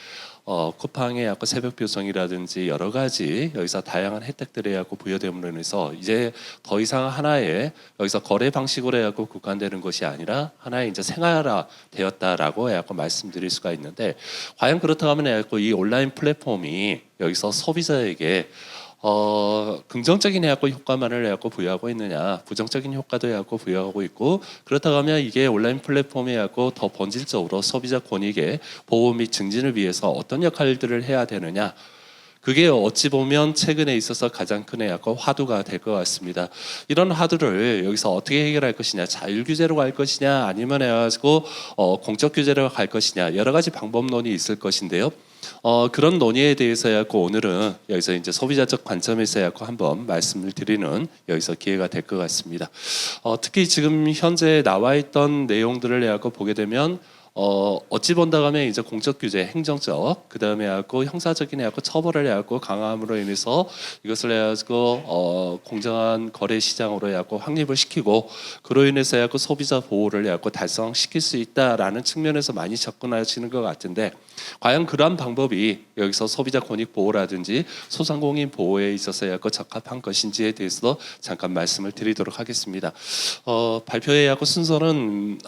쿠팡의 새벽 배송이라든지 여러 가지 여기서 다양한 혜택들이 부여됨으로 인해서 이제 더 이상 하나의 여기서 거래 방식으로 국한되는 것이 아니라 하나의 이제 생활화 되었다라고 말씀드릴 수가 있는데, 과연 그렇다고 하면 이 온라인 플랫폼이 여기서 소비자에게 긍정적인 효과만을 부여하고 있느냐, 부정적인 효과도 부여하고 있고, 그렇다고 하면 이게 온라인 플랫폼이 더 본질적으로 소비자 권익의 보호 및 증진을 위해서 어떤 역할들을 해야 되느냐, 그게 어찌 보면 최근에 있어서 가장 큰 화두가 될 것 같습니다. 이런 화두를 여기서 어떻게 해결할 것이냐, 자율 규제로 갈 것이냐, 아니면 공적 규제로 갈 것이냐, 여러 가지 방법론이 있을 것인데요. 그런 논의에 대해서 오늘은 여기서 이제 소비자적 관점에서 한번 말씀을 드리는 여기서 기회가 될 것 같습니다. 특히 지금 현재 나와 있던 내용들을 보게 되면 어찌 본다고 하면 이제 공적 규제, 행정적, 그 다음에 형사적인 처벌을 강화함으로 인해서 이것을 공정한 거래 시장으로 확립을 시키고, 그로 인해서 소비자 보호를 달성시킬 수 있다라는 측면에서 많이 접근하시는 것 같은데, 과연 그러한 방법이 여기서 소비자 권익 보호라든지 소상공인 보호에 있어서 적합한 것인지에 대해서도 잠깐 말씀을 드리도록 하겠습니다. 발표의 순서는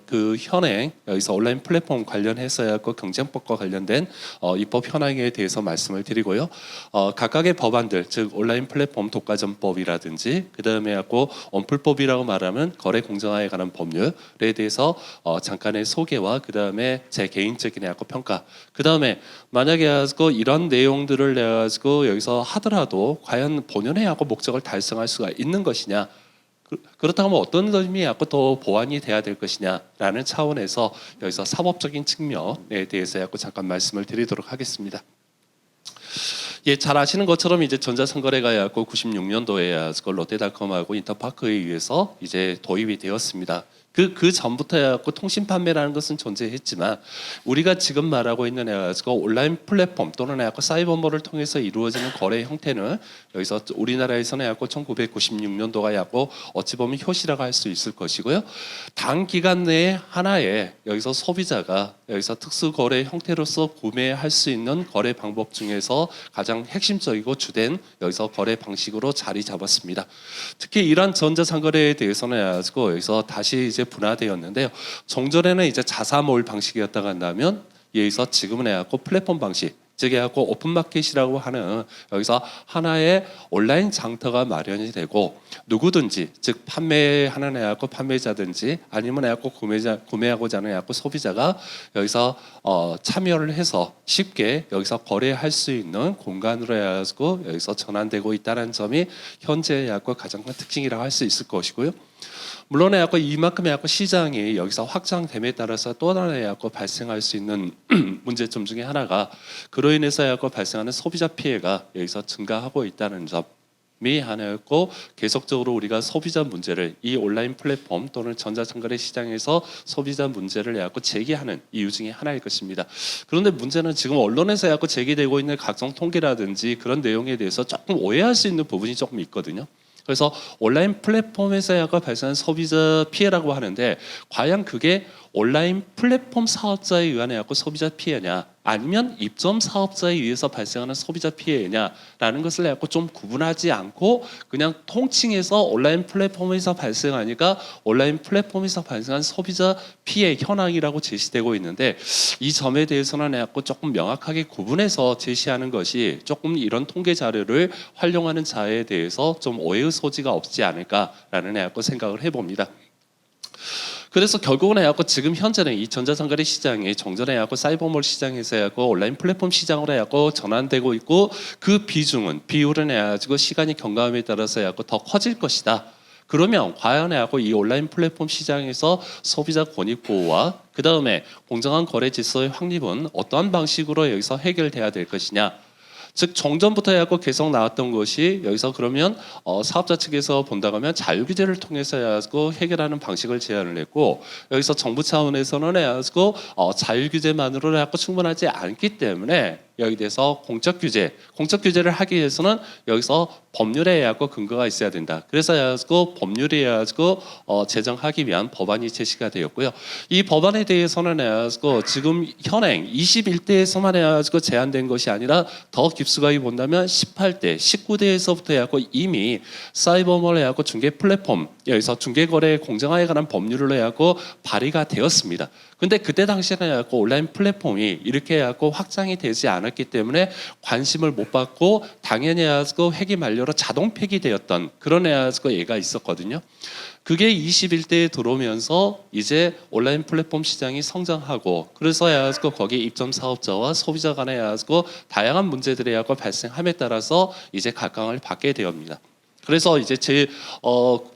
그 현행 여기서 온라인 플랫폼 관련해서 경쟁법과 관련된 입법 현황에 대해서 말씀을 드리고요. 각각의 법안들, 즉 온라인 플랫폼 독과점법이라든지 그 다음에 언플법이라고 말하면 거래 공정화에 관한 법률에 대해서 잠깐의 소개와 그 다음에 제 개인적인 평가, 그 다음에 만약에 이런 내용들을 여기서 하더라도 과연 본연의 목적을 달성할 수가 있는 것이냐, 그렇다고 하면 어떤 점이 더 보완이 돼야 될 것이냐라는 차원에서 여기서 사법적인 측면에 대해서 잠깐 말씀을 드리도록 하겠습니다. 예, 잘 아시는 것처럼 이제 전자상거래가 96년도에 롯데닷컴하고 인터파크에 의해서 이제 도입이 되었습니다. 그 전부터 통신 판매라는 것은 존재했지만, 우리가 지금 말하고 있는 온라인 플랫폼 또는 사이버몰을 통해서 이루어지는 거래 형태는 여기서 우리나라에서는 1996년도가 어찌 보면 효시라고 할 수 있을 것이고요. 단기간 내에 하나의 여기서 소비자가 여기서 특수 거래 형태로서 구매할 수 있는 거래 방법 중에서 가장 핵심적이고 주된 여기서 거래 방식으로 자리 잡았습니다. 특히 이러한 전자상거래에 대해서는 여기서 다시 이제 분화되었는데요. 종전에는 이제 자사몰 방식이었다가 한다면 여기서 지금은 플랫폼 방식, 즉 해갖고 오픈마켓이라고 하는 여기서 하나의 온라인 장터가 마련이 되고 누구든지 즉 판매하는 해갖고 판매자든지 아니면 해갖고 구매하고자 하는 해갖고 소비자가 여기서 참여를 해서 쉽게 여기서 거래할 수 있는 공간으로 해가지고 여기서 전환되고 있다는 점이 현재 해갖고 가장 큰 특징이라고 할 수 있을 것이고요. 물론 해갖고 이만큼의 해갖고 시장이 여기서 확장됨에 따라서 또 하나의 해갖고 발생할 수 있는 문제점 중에 하나가 그로 인해서 해갖고 발생하는 소비자 피해가 여기서 증가하고 있다는 점이 하나였고 계속적으로 우리가 소비자 문제를 이 온라인 플랫폼 또는 전자상거래 시장에서 소비자 문제를 해갖고 제기하는 이유 중에 하나일 것입니다. 그런데 문제는 지금 언론에서 해갖고 제기되고 있는 각종 통계라든지 그런 내용에 대해서 조금 오해할 수 있는 부분이 조금 있거든요. 그래서 온라인 플랫폼에서 약간 발생한 소비자 피해라고 하는데 과연 그게 온라인 플랫폼 사업자에 의한 해갖고 소비자 피해냐 아니면 입점 사업자에 의해서 발생하는 소비자 피해냐라는 것을 해갖고 좀 구분하지 않고 그냥 통칭해서 온라인 플랫폼에서 발생하니까 온라인 플랫폼에서 발생한 소비자 피해 현황이라고 제시되고 있는데 이 점에 대해서는 해갖고 조금 명확하게 구분해서 제시하는 것이 조금 이런 통계 자료를 활용하는 자에 대해서 좀 오해의 소지가 없지 않을까라는 해갖고 생각을 해봅니다. 그래서 결국은 해갖고 지금 현재는 이 전자상거래 시장이 정전에 해갖고 사이버몰 시장에서 해갖고 온라인 플랫폼 시장으로 해갖고 전환되고 있고 그 비율은 해가지고 시간이 경과함에 따라서 해갖고 더 커질 것이다. 그러면 과연 해갖고 이 온라인 플랫폼 시장에서 소비자 권익 보호와 그 다음에 공정한 거래 질서의 확립은 어떠한 방식으로 여기서 해결돼야 될 것이냐? 즉 정전부터 해갖고 계속 나왔던 것이 여기서 그러면 사업자 측에서 본다고 하면 자유규제를 통해서 해가지고 해결하는 방식을 제안을 했고 여기서 정부 차원에서는 해가지고 자유규제만으로 해갖고 충분하지 않기 때문에 여기 대해서 공적 규제를 하기 위해서는 여기서 법률에 해갖고 근거가 있어야 된다. 그래서 해가지고 법률에 해가지고 제정하기 위한 법안이 제시가 되었고요. 이 법안에 대해서는 해가지고 지금 현행 21대에서만 해가지고 제한된 것이 아니라 더 깊숙하게 본다면 18대, 19대에서부터 해갖고 이미 사이버몰 해갖고 중개 플랫폼 여기서 중개거래 공정화에 관한 법률로 해갖고 발의가 되었습니다. 근데 그때 당시에는 해갖고 온라인 플랫폼이 이렇게 해갖고 확장이 되지 않았기 때문에 관심을 못 받고 당연히 해갖고 회기 만료로 자동 폐기되었던 그런 해갖고 예가 있었거든요. 그게 21대에 들어오면서 이제 온라인 플랫폼 시장이 성장하고 그래서 해갖고 거기에 입점 사업자와 소비자 간에 해갖고 다양한 문제들이 해갖고 발생함에 따라서 이제 각광을 받게 되옵니다. 그래서 이제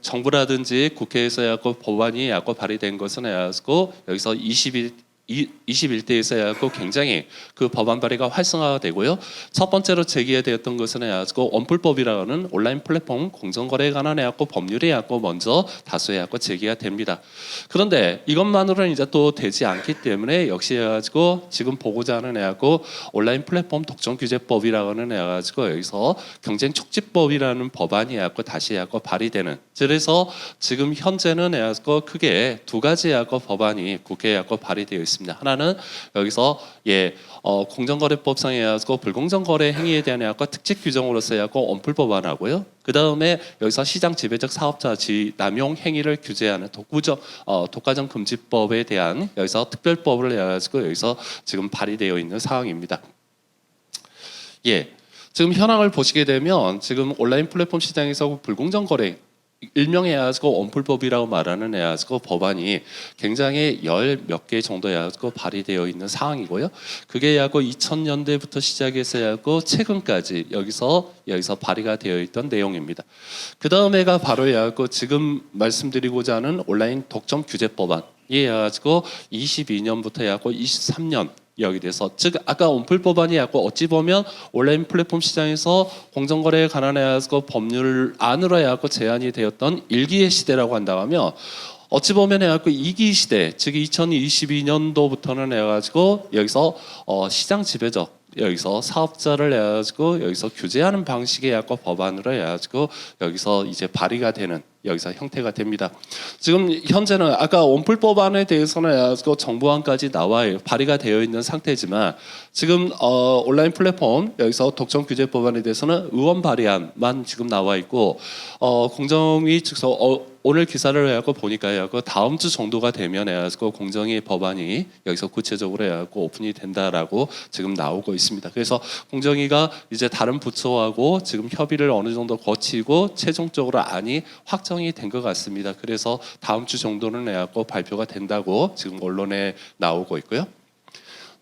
정부라든지 국회에서 해갖고 법안이 해갖고 발의된 것은 해갖고 여기서 21대에서 해갖고 굉장히 그 법안 발의가 활성화가 되고요. 첫 번째로 제기되었던 것은 해갖고 원풀법이라는 온라인 플랫폼 공정거래에 관한 해갖고 법률이 해갖고 먼저 다수 해갖고 제기가 됩니다. 그런데 이것만으로는 이제 또 되지 않기 때문에 역시 해가지고 지금 보고자 하는 해갖고 온라인 플랫폼 독점규제법이라고는 해가지고 여기서 경쟁촉진법이라는 법안이 해갖고 다시 해갖고 발의되는. 그래서 지금 현재는 해갖고 크게 두 가지 해갖고 법안이 국회에 해갖고 발의되어 있습니다. 하나는 여기서 공정거래법상에 해갖고 불공정거래 행위에 대한 해갖고 특집 규정으로서 해갖고 원풀법안하고요. 그 다음에 여기서 시장 지배적 사업자 남용 행위를 규제하는 독과점 금지법에 대한 여기서 특별법을 해가지고 여기서 지금 발의되어 있는 상황입니다. 예, 지금 현황을 보시게 되면 지금 온라인 플랫폼 시장에서 불공정거래 일명 해가지고 원풀법이라고 말하는 해가지고 법안이 굉장히 몇 개 정도 해가지고 발의되어 있는 상황이고요. 그게 해가지고 2000년대부터 시작해서 해가지고 최근까지 여기서 발의가 되어 있던 내용입니다. 그 다음에가 바로 해가지고 지금 말씀드리고자 하는 온라인 독점 규제법안이 해가지고 22년부터 해가지고 23년 여기 대해서 즉 아까 원풀법안이 해갖고 어찌 보면 온라인 플랫폼 시장에서 공정거래에 관한 해갖고 법률 안으로 해갖고 제안이 되었던 1기의 시대라고 한다고 하면 어찌 보면 해갖고 2기 시대 즉 2022년도부터는 해가지고 여기서 시장 지배적 여기서 사업자를 해가지고 여기서 규제하는 방식의 해갖고 법안으로 해가지고 여기서 이제 발의가 되는 여기서 형태가 됩니다. 지금 현재는 아까 원풀법안에 대해서는 해가지고 정부안까지 발의가 되어 있는 상태지만 지금 온라인 플랫폼 여기서 독점규제법안에 대해서는 의원 발의안만 지금 나와 있고 공정위 측서 오늘 기사를 해갖고 보니까 해갖고 다음 주 정도가 되면 해갖고 공정위 법안이 여기서 구체적으로 해갖고 오픈이 된다라고 지금 나오고 있습니다. 그래서 공정위가 이제 다른 부처하고 지금 협의를 어느 정도 거치고 최종적으로 안이 확정이 된 것 같습니다. 그래서 다음 주 정도는 해갖고 발표가 된다고 지금 언론에 나오고 있고요.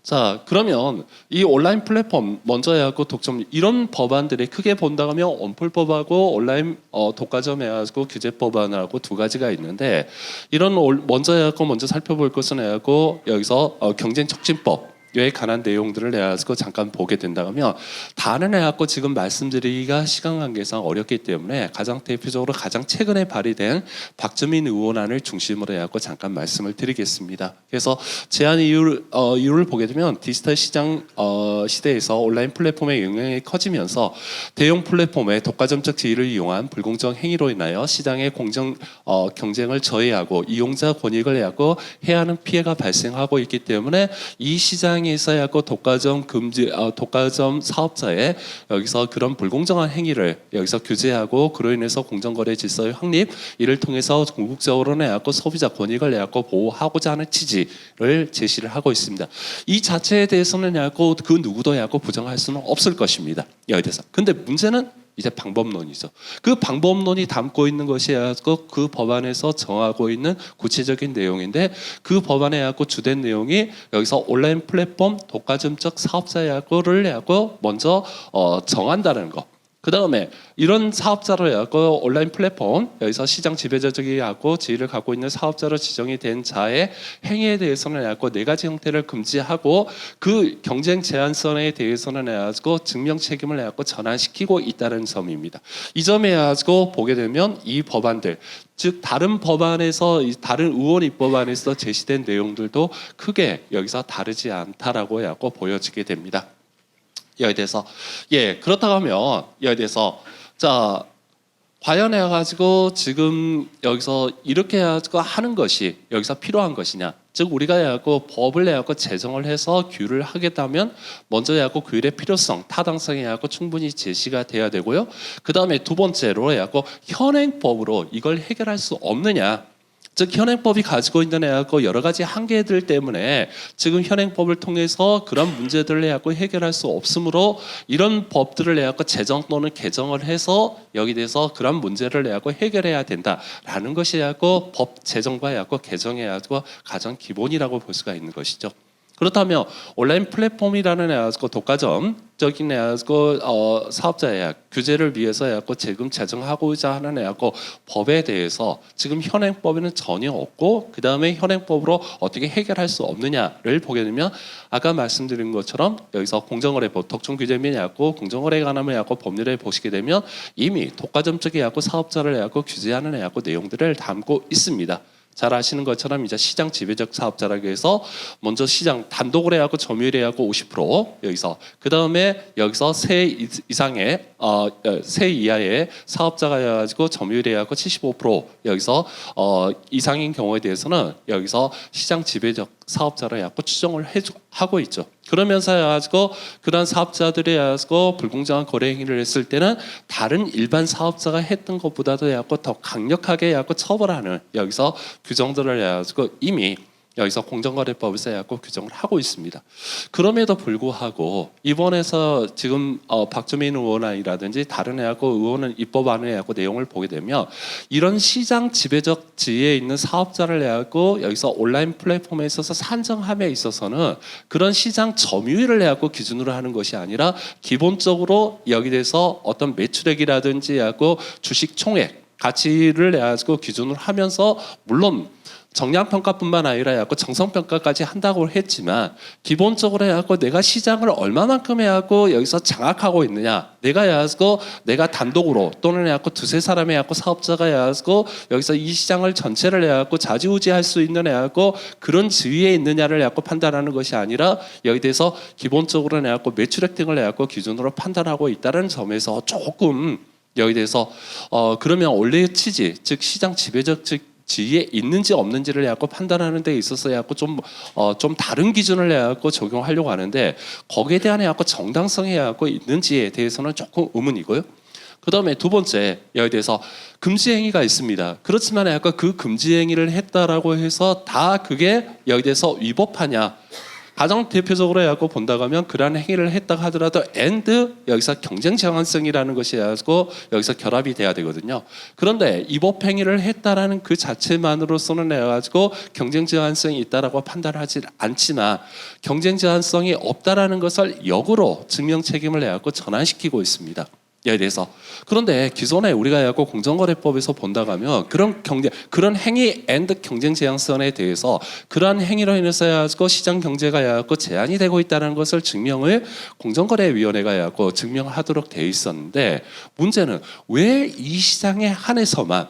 자, 그러면 이 온라인 플랫폼 먼저 해갖고 독점 이런 법안들이 크게 본다고 하면 언플법하고 온라인 독과점 해갖고 규제 법안하고 두 가지가 있는데 이런 먼저 해갖고 먼저 살펴볼 것은 해갖고 여기서 경쟁 촉진법 에 관한 내용들을 해갖고 잠깐 보게 된다면 다른 해갖고 지금 말씀드리기가 시간 관계상 어렵기 때문에 가장 대표적으로 가장 최근에 발의된 박주민 의원안을 중심으로 해갖고 잠깐 말씀을 드리겠습니다. 그래서 제안 이유를 보게 되면 디지털 시장 시대에서 온라인 플랫폼의 영향이 커지면서 대형 플랫폼의 독과점적 지위를 이용한 불공정 행위로 인하여 시장의 경쟁을 저해하고 이용자 권익을 해갖고 해야 하는 피해가 발생하고 있기 때문에 이 시장 에서 독과점 금지, 독과점 사업자의 여기서 그런 불공정한 행위를 여기서 규제하고 그로 인해서 공정거래 질서의 확립 이를 통해서 궁극적으로는 해갖고 소비자 권익을 해갖고 보호하고자 하는 취지를 제시를 하고 있습니다. 이 자체에 대해서는 해갖고 그 누구도 해갖고 부정할 수는 없을 것입니다. 여기에 대해서. 근데 문제는 이제 방법론이죠. 그 방법론이 담고 있는 것이 그 법안에서 정하고 있는 구체적인 내용인데 그 법안에 갖고 주된 내용이 여기서 온라인 플랫폼 독과점적 사업자의 거를 해갖고 먼저 정한다는 거. 그 다음에 이런 사업자로 해갖고 온라인 플랫폼 여기서 시장 지배자적이 하고 지위를 갖고 있는 사업자로 지정이 된 자의 행위에 대해서는 해갖고 네 가지 형태를 금지하고 그 경쟁 제한선에 대해서는 해가지고 증명 책임을 해갖고 전환시키고 있다는 점입니다. 이 점에 해가지고 보게 되면 이 법안들 즉 다른 법안에서 다른 의원 입법안에서 제시된 내용들도 크게 여기서 다르지 않다라고 해갖고 보여지게 됩니다. 여기에 대해서 그렇다고 하면 여기에 대해서 자 과연 해가지고 지금 여기서 이렇게 해가지고 하는 것이 여기서 필요한 것이냐 즉 우리가 해갖고 법을 해갖고 제정을 해서 규율을 하겠다면 먼저 해갖고 규율의 필요성 타당성이 해갖고 충분히 제시가 돼야 되고요 그 다음에 두 번째로 해갖고 현행법으로 이걸 해결할 수 없느냐 즉 현행법이 가지고 있는 해갖고 여러 가지 한계들 때문에 지금 현행법을 통해서 그런 문제들을 해갖고 해결할 수 없으므로 이런 법들을 해갖고 제정 또는 개정을 해서 여기 대해서 그런 문제를 해갖고 해결해야 된다라는 것이 해갖고 법 제정과 해갖고 개정해갖고 가장 기본이라고 볼 수가 있는 것이죠. 그렇다면 온라인 플랫폼이라는 해갖고 독과점적인 해갖고 사업자의 규제를 위해서 해갖고 지금 제정하고자 하는 해갖고 법에 대해서 지금 현행법에는 전혀 없고 그 다음에 현행법으로 어떻게 해결할 수 없느냐를 보게 되면 아까 말씀드린 것처럼 여기서 공정거래법 독점 규제 및 해갖고 공정거래에 관한 해갖고 법률에 보시게 되면 이미 독과점적인 해갖고 사업자를 해갖고 규제하는 해갖고 내용들을 담고 있습니다. 잘 아시는 것처럼 이제 시장 지배적 사업자라고 해서 먼저 시장 단독으로 해갖고 점유율 해갖고 50% 여기서 그 다음에 여기서 세 이상의 세 이하의 사업자가 해가지고 점유율 해갖고 75% 여기서 이상인 경우에 대해서는 여기서 시장 지배적 사업자로 해갖고 추정을 하고 있죠. 그러면서 해가지고 그런 사업자들이 해가지고 불공정한 거래 행위를 했을 때는 다른 일반 사업자가 했던 것보다도 해갖고 더 강력하게 해갖고 처벌하는 여기서 규정들을 해가지고 이미 여기서 공정거래법에서 해갖고 규정을 하고 있습니다. 그럼에도 불구하고 이번에서 지금 박주민 의원이라든지 다른 해갖고 의원은 입법안을 해갖고 내용을 보게 되면 이런 시장 지배적 지위에 있는 사업자를 해갖고 여기서 온라인 플랫폼에 있어서 산정함에 있어서는 그런 시장 점유율을 해갖고 기준으로 하는 것이 아니라 기본적으로 여기 대해서 어떤 매출액이라든지 해갖고 주식 총액 가치를 해가지고 기준으로 하면서 물론 정량평가뿐만 아니라 해갖고 정성평가까지 한다고 했지만 기본적으로 해갖고 내가 시장을 얼마만큼 해갖고 여기서 장악하고 있느냐 내가 해갖고 내가 단독으로 또는 해갖고 두세 사람의 해갖고 사업자가 해갖고 여기서 이 시장을 전체를 해갖고 좌지우지할 수 있는 해갖고 그런 지위에 있느냐를 해갖고 판단하는 것이 아니라 여기 대해서 기본적으로 해갖고 매출액 등을 해갖고 기준으로 판단하고 있다는 점에서 조금 여기 대해서 그러면 원래의 취지 즉 시장 지배적 지위에 있는지 없는지를 해갖고 판단하는 데 있어서 해갖고 좀 다른 기준을 해갖고 적용하려고 하는데 거기에 대한 해갖고 정당성이 해갖고 있는지에 대해서는 조금 의문이고요. 그다음에 두 번째 여기에 대해서 금지 행위가 있습니다. 그렇지만 약간 그 금지 행위를 했다라고 해서 다 그게 여기에 대해서 위법하냐? 가장 대표적으로 해갖고 본다고 하면 그러한 행위를 했다고 하더라도 and 여기서 경쟁 제한성이라는 것이 해가지고 여기서 결합이 돼야 되거든요. 그런데 위법 행위를 했다라는 그 자체만으로서는 해가지고 경쟁 제한성이 있다라고 판단하지 않지만 경쟁 제한성이 없다라는 것을 역으로 증명 책임을 해갖고 전환시키고 있습니다. 여기에 대해서. 그런데 기존에 우리가 해갖고 공정거래법에서 본다고 하면 그런 행위 and 경쟁 제한성에 대해서 그러한 행위로 인해서 해가지고 시장 경제가 해갖고 제한이 되고 있다는 것을 증명을 공정거래위원회가 해갖고 증명하도록 되어 있었는데 문제는 왜 이 시장에 한해서만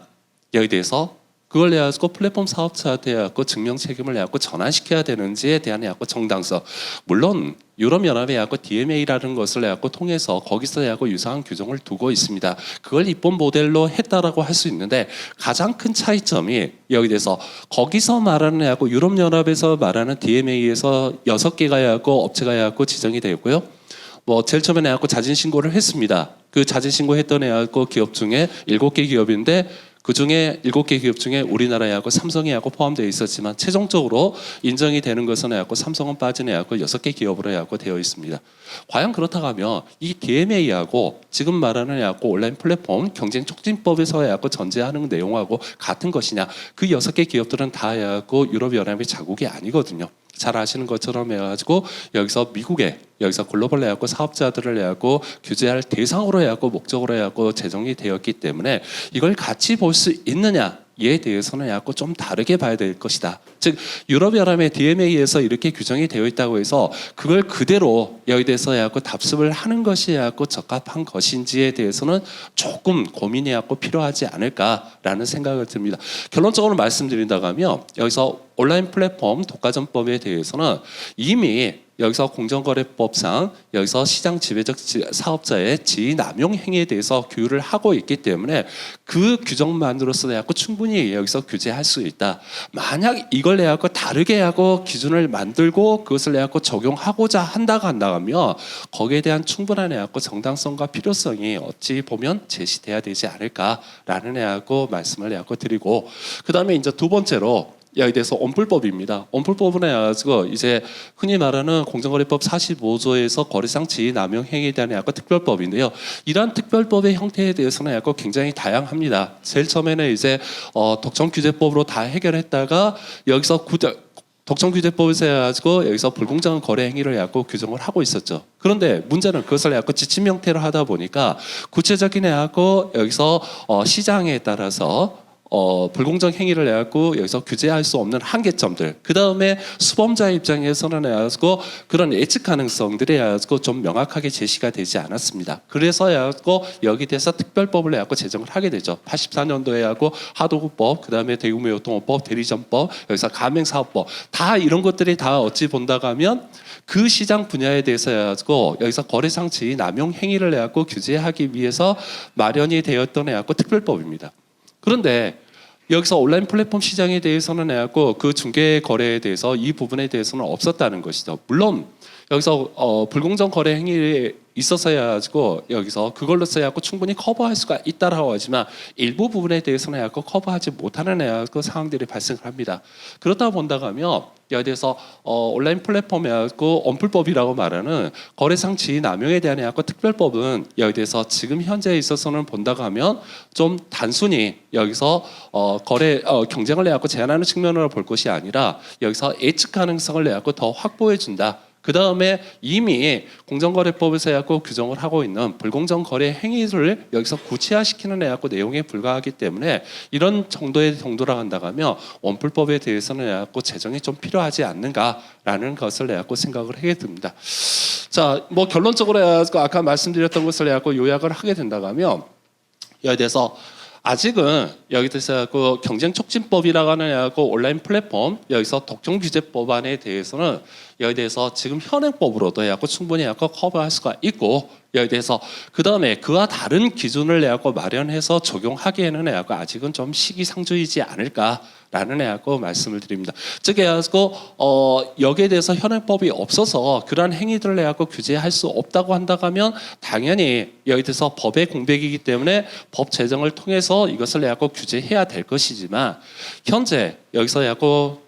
여기에 대해서 그걸 해가지고 플랫폼 사업자한테 해갖고 증명 책임을 해갖고 전환시켜야 되는지에 대한 해갖고 정당성. 물론 유럽연합에 해갖고 DMA라는 것을 해갖고 통해서 거기서 해갖고 유사한 규정을 두고 있습니다. 그걸 입법 모델로 했다라고 할 수 있는데 가장 큰 차이점이 여기 대해서 거기서 말하는 해갖고 유럽연합에서 말하는 DMA에서 6개가 해갖고 업체가 해갖고 지정이 되고요. 뭐 제일 처음에 해갖고 자진 신고를 했습니다. 그 자진 신고했던 해갖고 기업 중에 7개 기업인데. 그 중에 7개 기업 중에 우리나라하고 삼성이 하고 포함되어 있었지만 최종적으로 인정이 되는 것은 해갖고 삼성은 빠진 해갖고 6개 기업으로 해갖고 되어 있습니다. 과연 그렇다고 하면 이 DMA하고 지금 말하는 해갖고 온라인 플랫폼 경쟁 촉진법에서 해갖고 전제하는 내용하고 같은 것이냐? 그 6개 기업들은 다 해갖고 유럽연합의 자국이 아니거든요. 잘 아시는 것처럼 해가지고 여기서 미국에 여기서 글로벌 해갖고 사업자들을 해갖고 규제할 대상으로 해갖고 목적으로 해갖고 제정이 되었기 때문에 이걸 같이 볼 수 있느냐에 대해서는 해갖고 좀 다르게 봐야 될 것이다. 즉 유럽연합의 DMA에서 이렇게 규정이 되어 있다고 해서 그걸 그대로 여기 대해서 해갖고 답습을 하는 것이 해갖고 적합한 것인지에 대해서는 조금 고민이 해갖고 필요하지 않을까라는 생각을 듭니다. 결론적으로 말씀드린다고 하면 여기서 온라인 플랫폼 독과점법에 대해서는 이미 여기서 공정거래법상 여기서 시장 지배적 사업자의 지위 남용 행위에 대해서 규율을 하고 있기 때문에 그 규정만으로서 해갖고 충분히 여기서 규제할 수 있다. 만약 이걸 해갖고 다르게 하고 기준을 만들고 그것을 해갖고 적용하고자 한다고 한다면 거기에 대한 충분한 해갖고 정당성과 필요성이 어찌 보면 제시돼야 되지 않을까라는 해갖고 말씀을 해갖고 드리고 그 다음에 이제 두 번째로 여기에 대해서 온풀법입니다. 온풀법은 해가지고 이제 흔히 말하는 공정거래법 45조에서 거래상 지위 남용 행위에 대한 약간 특별법인데요. 이러한 특별법의 형태에 대해서는 약간 굉장히 다양합니다. 제일 처음에는 이제 독점규제법으로 다 해결했다가 여기서 독점규제법에서 해가지고 여기서 불공정한 거래 행위를 해갖고 규정을 하고 있었죠. 그런데 문제는 그것을 해갖고 지침 형태로 하다 보니까 구체적인 해갖고 여기서 시장에 따라서 불공정 행위를 해갖고 여기서 규제할 수 없는 한계점들. 그 다음에 수범자 입장에서는 해가지고 그런 예측 가능성들이 해가지고 좀 명확하게 제시가 되지 않았습니다. 그래서 해가지고 여기 대해서 특별법을 해갖고 제정을 하게 되죠. 84년도에 해갖고 하도급법, 그 다음에 대구매유통업법, 대리점법, 여기서 가맹사업법 다 이런 것들이 다 어찌 본다고 하면 그 시장 분야에 대해서 해가지고 여기서 거래상 지위 남용 행위를 해갖고 규제하기 위해서 마련이 되었던 해갖고 특별법입니다. 그런데 여기서 온라인 플랫폼 시장에 대해서는 해갖고 그 중개 거래에 대해서 이 부분에 대해서는 없었다는 것이죠. 물론 여기서 불공정 거래 행위에 있어서 해가지고 여기서 그걸로 써야하고 충분히 커버할 수가 있다라고 하지만 일부 부분에 대해서는 해갖고 커버하지 못하는 해갖고 상황들이 발생을 합니다. 그렇다고 본다고 하면 여기에 대해서 온라인 플랫폼 해갖고 온풀법이라고 말하는 거래상 지위 남용에 대한 해갖고 특별법은 여기에 대해서 지금 현재에 있어서는 본다고 하면 좀 단순히 여기서 경쟁을 해갖고 제한하는 측면으로 볼 것이 아니라 여기서 예측 가능성을 해갖고 더 확보해 준다. 그 다음에 이미 공정거래법에서 해갖고 규정을 하고 있는 불공정 거래 행위를 여기서 구체화시키는 해갖고 내용에 불과하기 때문에 이런 정도의 정도라고 한다고 하면 원풀법에 대해서는 해갖고 제정이 좀 필요하지 않는가라는 것을 해갖고 생각을 하게 됩니다. 자, 뭐 결론적으로 해갖고 아까 말씀드렸던 것을 해갖고 요약을 하게 된다고 하면 여기에 대해서 아직은 여기 대해서 그 경쟁촉진법이라고 하는 그 온라인 플랫폼 여기서 독점규제법안에 대해서는 여기 대해서 지금 현행법으로도 해갖고 충분히 해갖고 커버할 수가 있고 여기 대해서 그 다음에 그와 다른 기준을 해갖고 마련해서 적용하기에는 해갖고 아직은 좀 시기상조이지 않을까. 라는 해갖고 말씀을 드립니다. 즉 해가지고 여기에 대해서 현행법이 없어서 그러한 행위들을 해갖고 규제할 수 없다고 한다고 하면 당연히 여기에 대해서 법의 공백이기 때문에 법 제정을 통해서 이것을 해갖고 규제해야 될 것이지만 현재 여기서 해갖고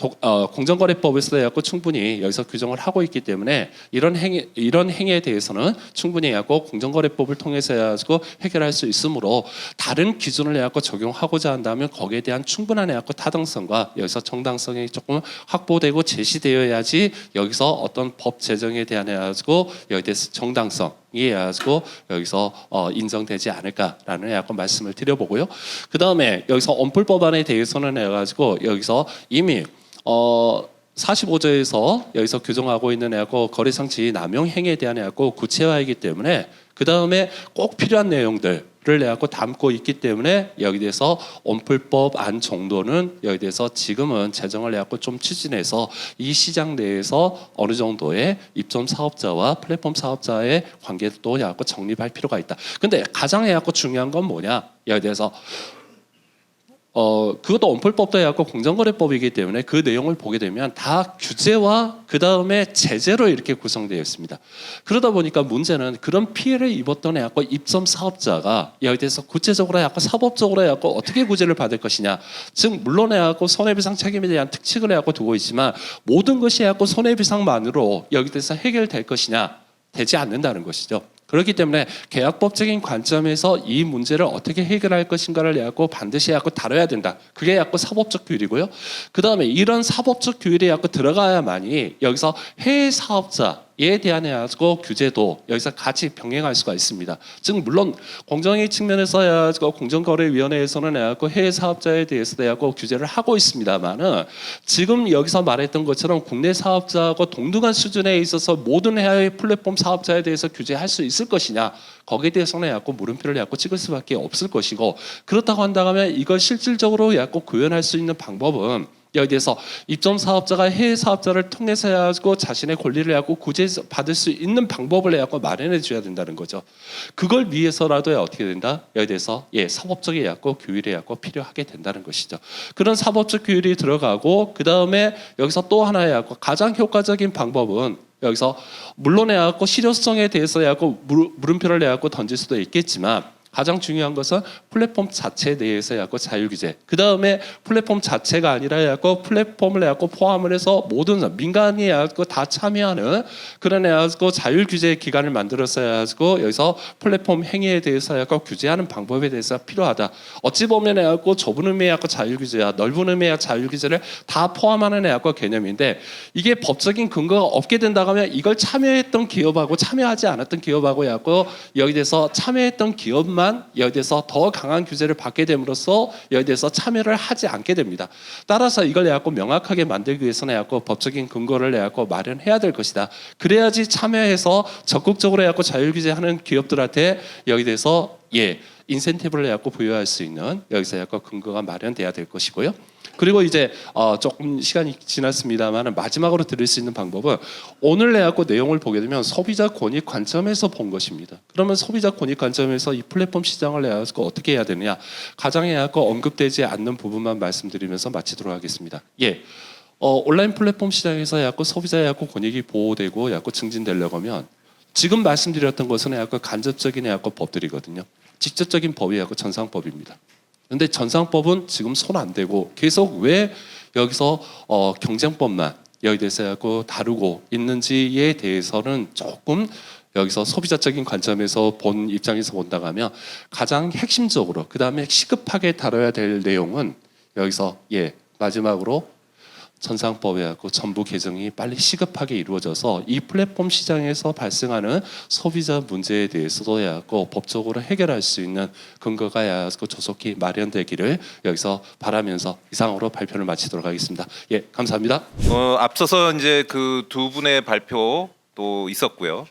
공정거래법에서 해갖고 충분히 여기서 규정을 하고 있기 때문에 이런 행위에 대해서는 충분히 해갖고 공정거래법을 통해서 해가지고 해결할 수 있으므로 다른 기준을 해갖고 적용하고자 한다면 거기에 대한 충분한 해갖고 타당성과 여기서 정당성이 조금 확보되고 제시되어야지 여기서 어떤 법 제정에 대한 해가지고 여기에 대해서 정당성 이해해가지고 여기서 인정되지 않을까라는 해갖고 말씀을 드려보고요. 그 다음에 여기서 언풀법안에 대해서는 해가지고 여기서 이미 45조에서 여기서 규정하고 있는 해갖고 거래상지 남용 행위에 대한 해갖고 구체화이기 때문에 그 다음에 꼭 필요한 내용들을 내갖고 담고 있기 때문에 여기 대해서 언풀법 안 정도는 여기 대해서 지금은 제정을 해갖고 좀 추진해서 이 시장 내에서 어느 정도의 입점 사업자와 플랫폼 사업자의 관계도 해갖고 정립할 필요가 있다. 근데 가장 해갖고 중요한 건 뭐냐? 여기 대해서 그것도 언풀법도 해갖고 공정거래법이기 때문에 그 내용을 보게 되면 다 규제와 그 다음에 제재로 이렇게 구성되어 있습니다. 그러다 보니까 문제는 그런 피해를 입었던 해갖고 입점 사업자가 여기에 대해서 구체적으로 해갖고 사법적으로 해갖고 어떻게 구제를 받을 것이냐. 즉 물론 해갖고 손해배상 책임에 대한 특칙을 해갖고 두고 있지만 모든 것이 해갖고 손해배상만으로 여기에 대해서 해결될 것이냐 되지 않는다는 것이죠. 그렇기 때문에 계약법적인 관점에서 이 문제를 어떻게 해결할 것인가를 해갖고 반드시 해갖고 다뤄야 된다. 그게 해갖고 사법적 규율이고요. 그 다음에 이런 사법적 규율이 해갖고 들어가야만이 여기서 해외 사업자에 대한 해가지고 규제도 여기서 같이 병행할 수가 있습니다. 즉 물론 공정위 측면에서 해가지고 공정거래위원회에서는 해갖고 해외 사업자에 대해서 해갖고 규제를 하고 있습니다만은 지금 여기서 말했던 것처럼 국내 사업자하고 동등한 수준에 있어서 모든 해외 플랫폼 사업자에 대해서 규제할 수 있을 것이냐? 거기에 대해서는 해갖고 물음표를 해갖고 찍을 수밖에 없을 것이고 그렇다고 한다면 이걸 실질적으로 해갖고 구현할 수 있는 방법은 여기에 대해서 입점 사업자가 해외 사업자를 통해서 해가지고 자신의 권리를 해갖고 구제받을 수 있는 방법을 해갖고 마련해 줘야 된다는 거죠. 그걸 위해서라도 어떻게 된다? 여기에 대해서 사법적인 해갖고 규율이 해갖고 필요하게 된다는 것이죠. 그런 사법적 규율이 들어가고 그 다음에 여기서 또 하나 해갖고 가장 효과적인 방법은 여기서 물론 해갖고 실효성에 대해서 해갖고 물음표를 해갖고 던질 수도 있겠지만. 가장 중요한 것은 플랫폼 자체에 대해서 해갖고 자율 규제. 그 다음에 플랫폼 자체가 아니라 해갖고 플랫폼을 해갖고 포함을 해서 모든 민간이 해갖고 다 참여하는 그런 해갖고 자율 규제 기관을 만들어서 해가지고 여기서 플랫폼 행위에 대해서 해갖고 규제하는 방법에 대해서 필요하다. 어찌 보면 해갖고 좁은 의미의 해갖고 자율 규제와 넓은 의미의 자율 규제를 다 포함하는 해갖고 개념인데 이게 법적인 근거가 없게 된다고 하면 이걸 참여했던 기업하고 참여하지 않았던 기업하고 해갖고 여기 대해서 참여했던 기업만 여기에 대해서 더 강한 규제를 받게 됨으로써 여기에 대해서 참여를 하지 않게 됩니다. 따라서 이걸 해갖고 명확하게 만들기 위해서는 해갖고 법적인 근거를 해갖고 마련해야 될 것이다. 그래야지 참여해서 적극적으로 해갖고 자율 규제하는 기업들한테 여기에 대해서 인센티브를 해갖고 부여할 수 있는 여기서 해갖고 근거가 마련돼야 될 것이고요. 그리고 이제 조금 시간이 지났습니다만 마지막으로 드릴 수 있는 방법은 오늘 해갖고 내용을 보게 되면 소비자 권익 관점에서 본 것입니다. 그러면 소비자 권익 관점에서 이 플랫폼 시장을 해갖고 어떻게 해야 되느냐 가장 해갖고 언급되지 않는 부분만 말씀드리면서 마치도록 하겠습니다. 온라인 플랫폼 시장에서 해갖고 소비자의 해갖고 권익이 보호되고 해갖고 증진되려고 하면 지금 말씀드렸던 것은 해갖고 간접적인 해갖고 법들이거든요. 직접적인 법이 해갖고 전상법입니다. 근데 전상법은 지금 손 안 대고 계속 왜 여기서 경쟁법만 여기 대해서 하고 다루고 있는지에 대해서는 조금 여기서 소비자적인 관점에서 본 입장에서 본다고 하면 가장 핵심적으로 그 다음에 시급하게 다뤄야 될 내용은 여기서 마지막으로 전상법에 갖고 전부 개정이 빨리 시급하게 이루어져서 이 플랫폼 시장에서 발생하는 소비자 문제에 대해서도 해갖고 법적으로 해결할 수 있는 근거가 해갖고 조속히 마련되기를 여기서 바라면서 이상으로 발표를 마치도록 하겠습니다. 감사합니다. 앞서서 이제 그 두 분의 발표도 있었고요.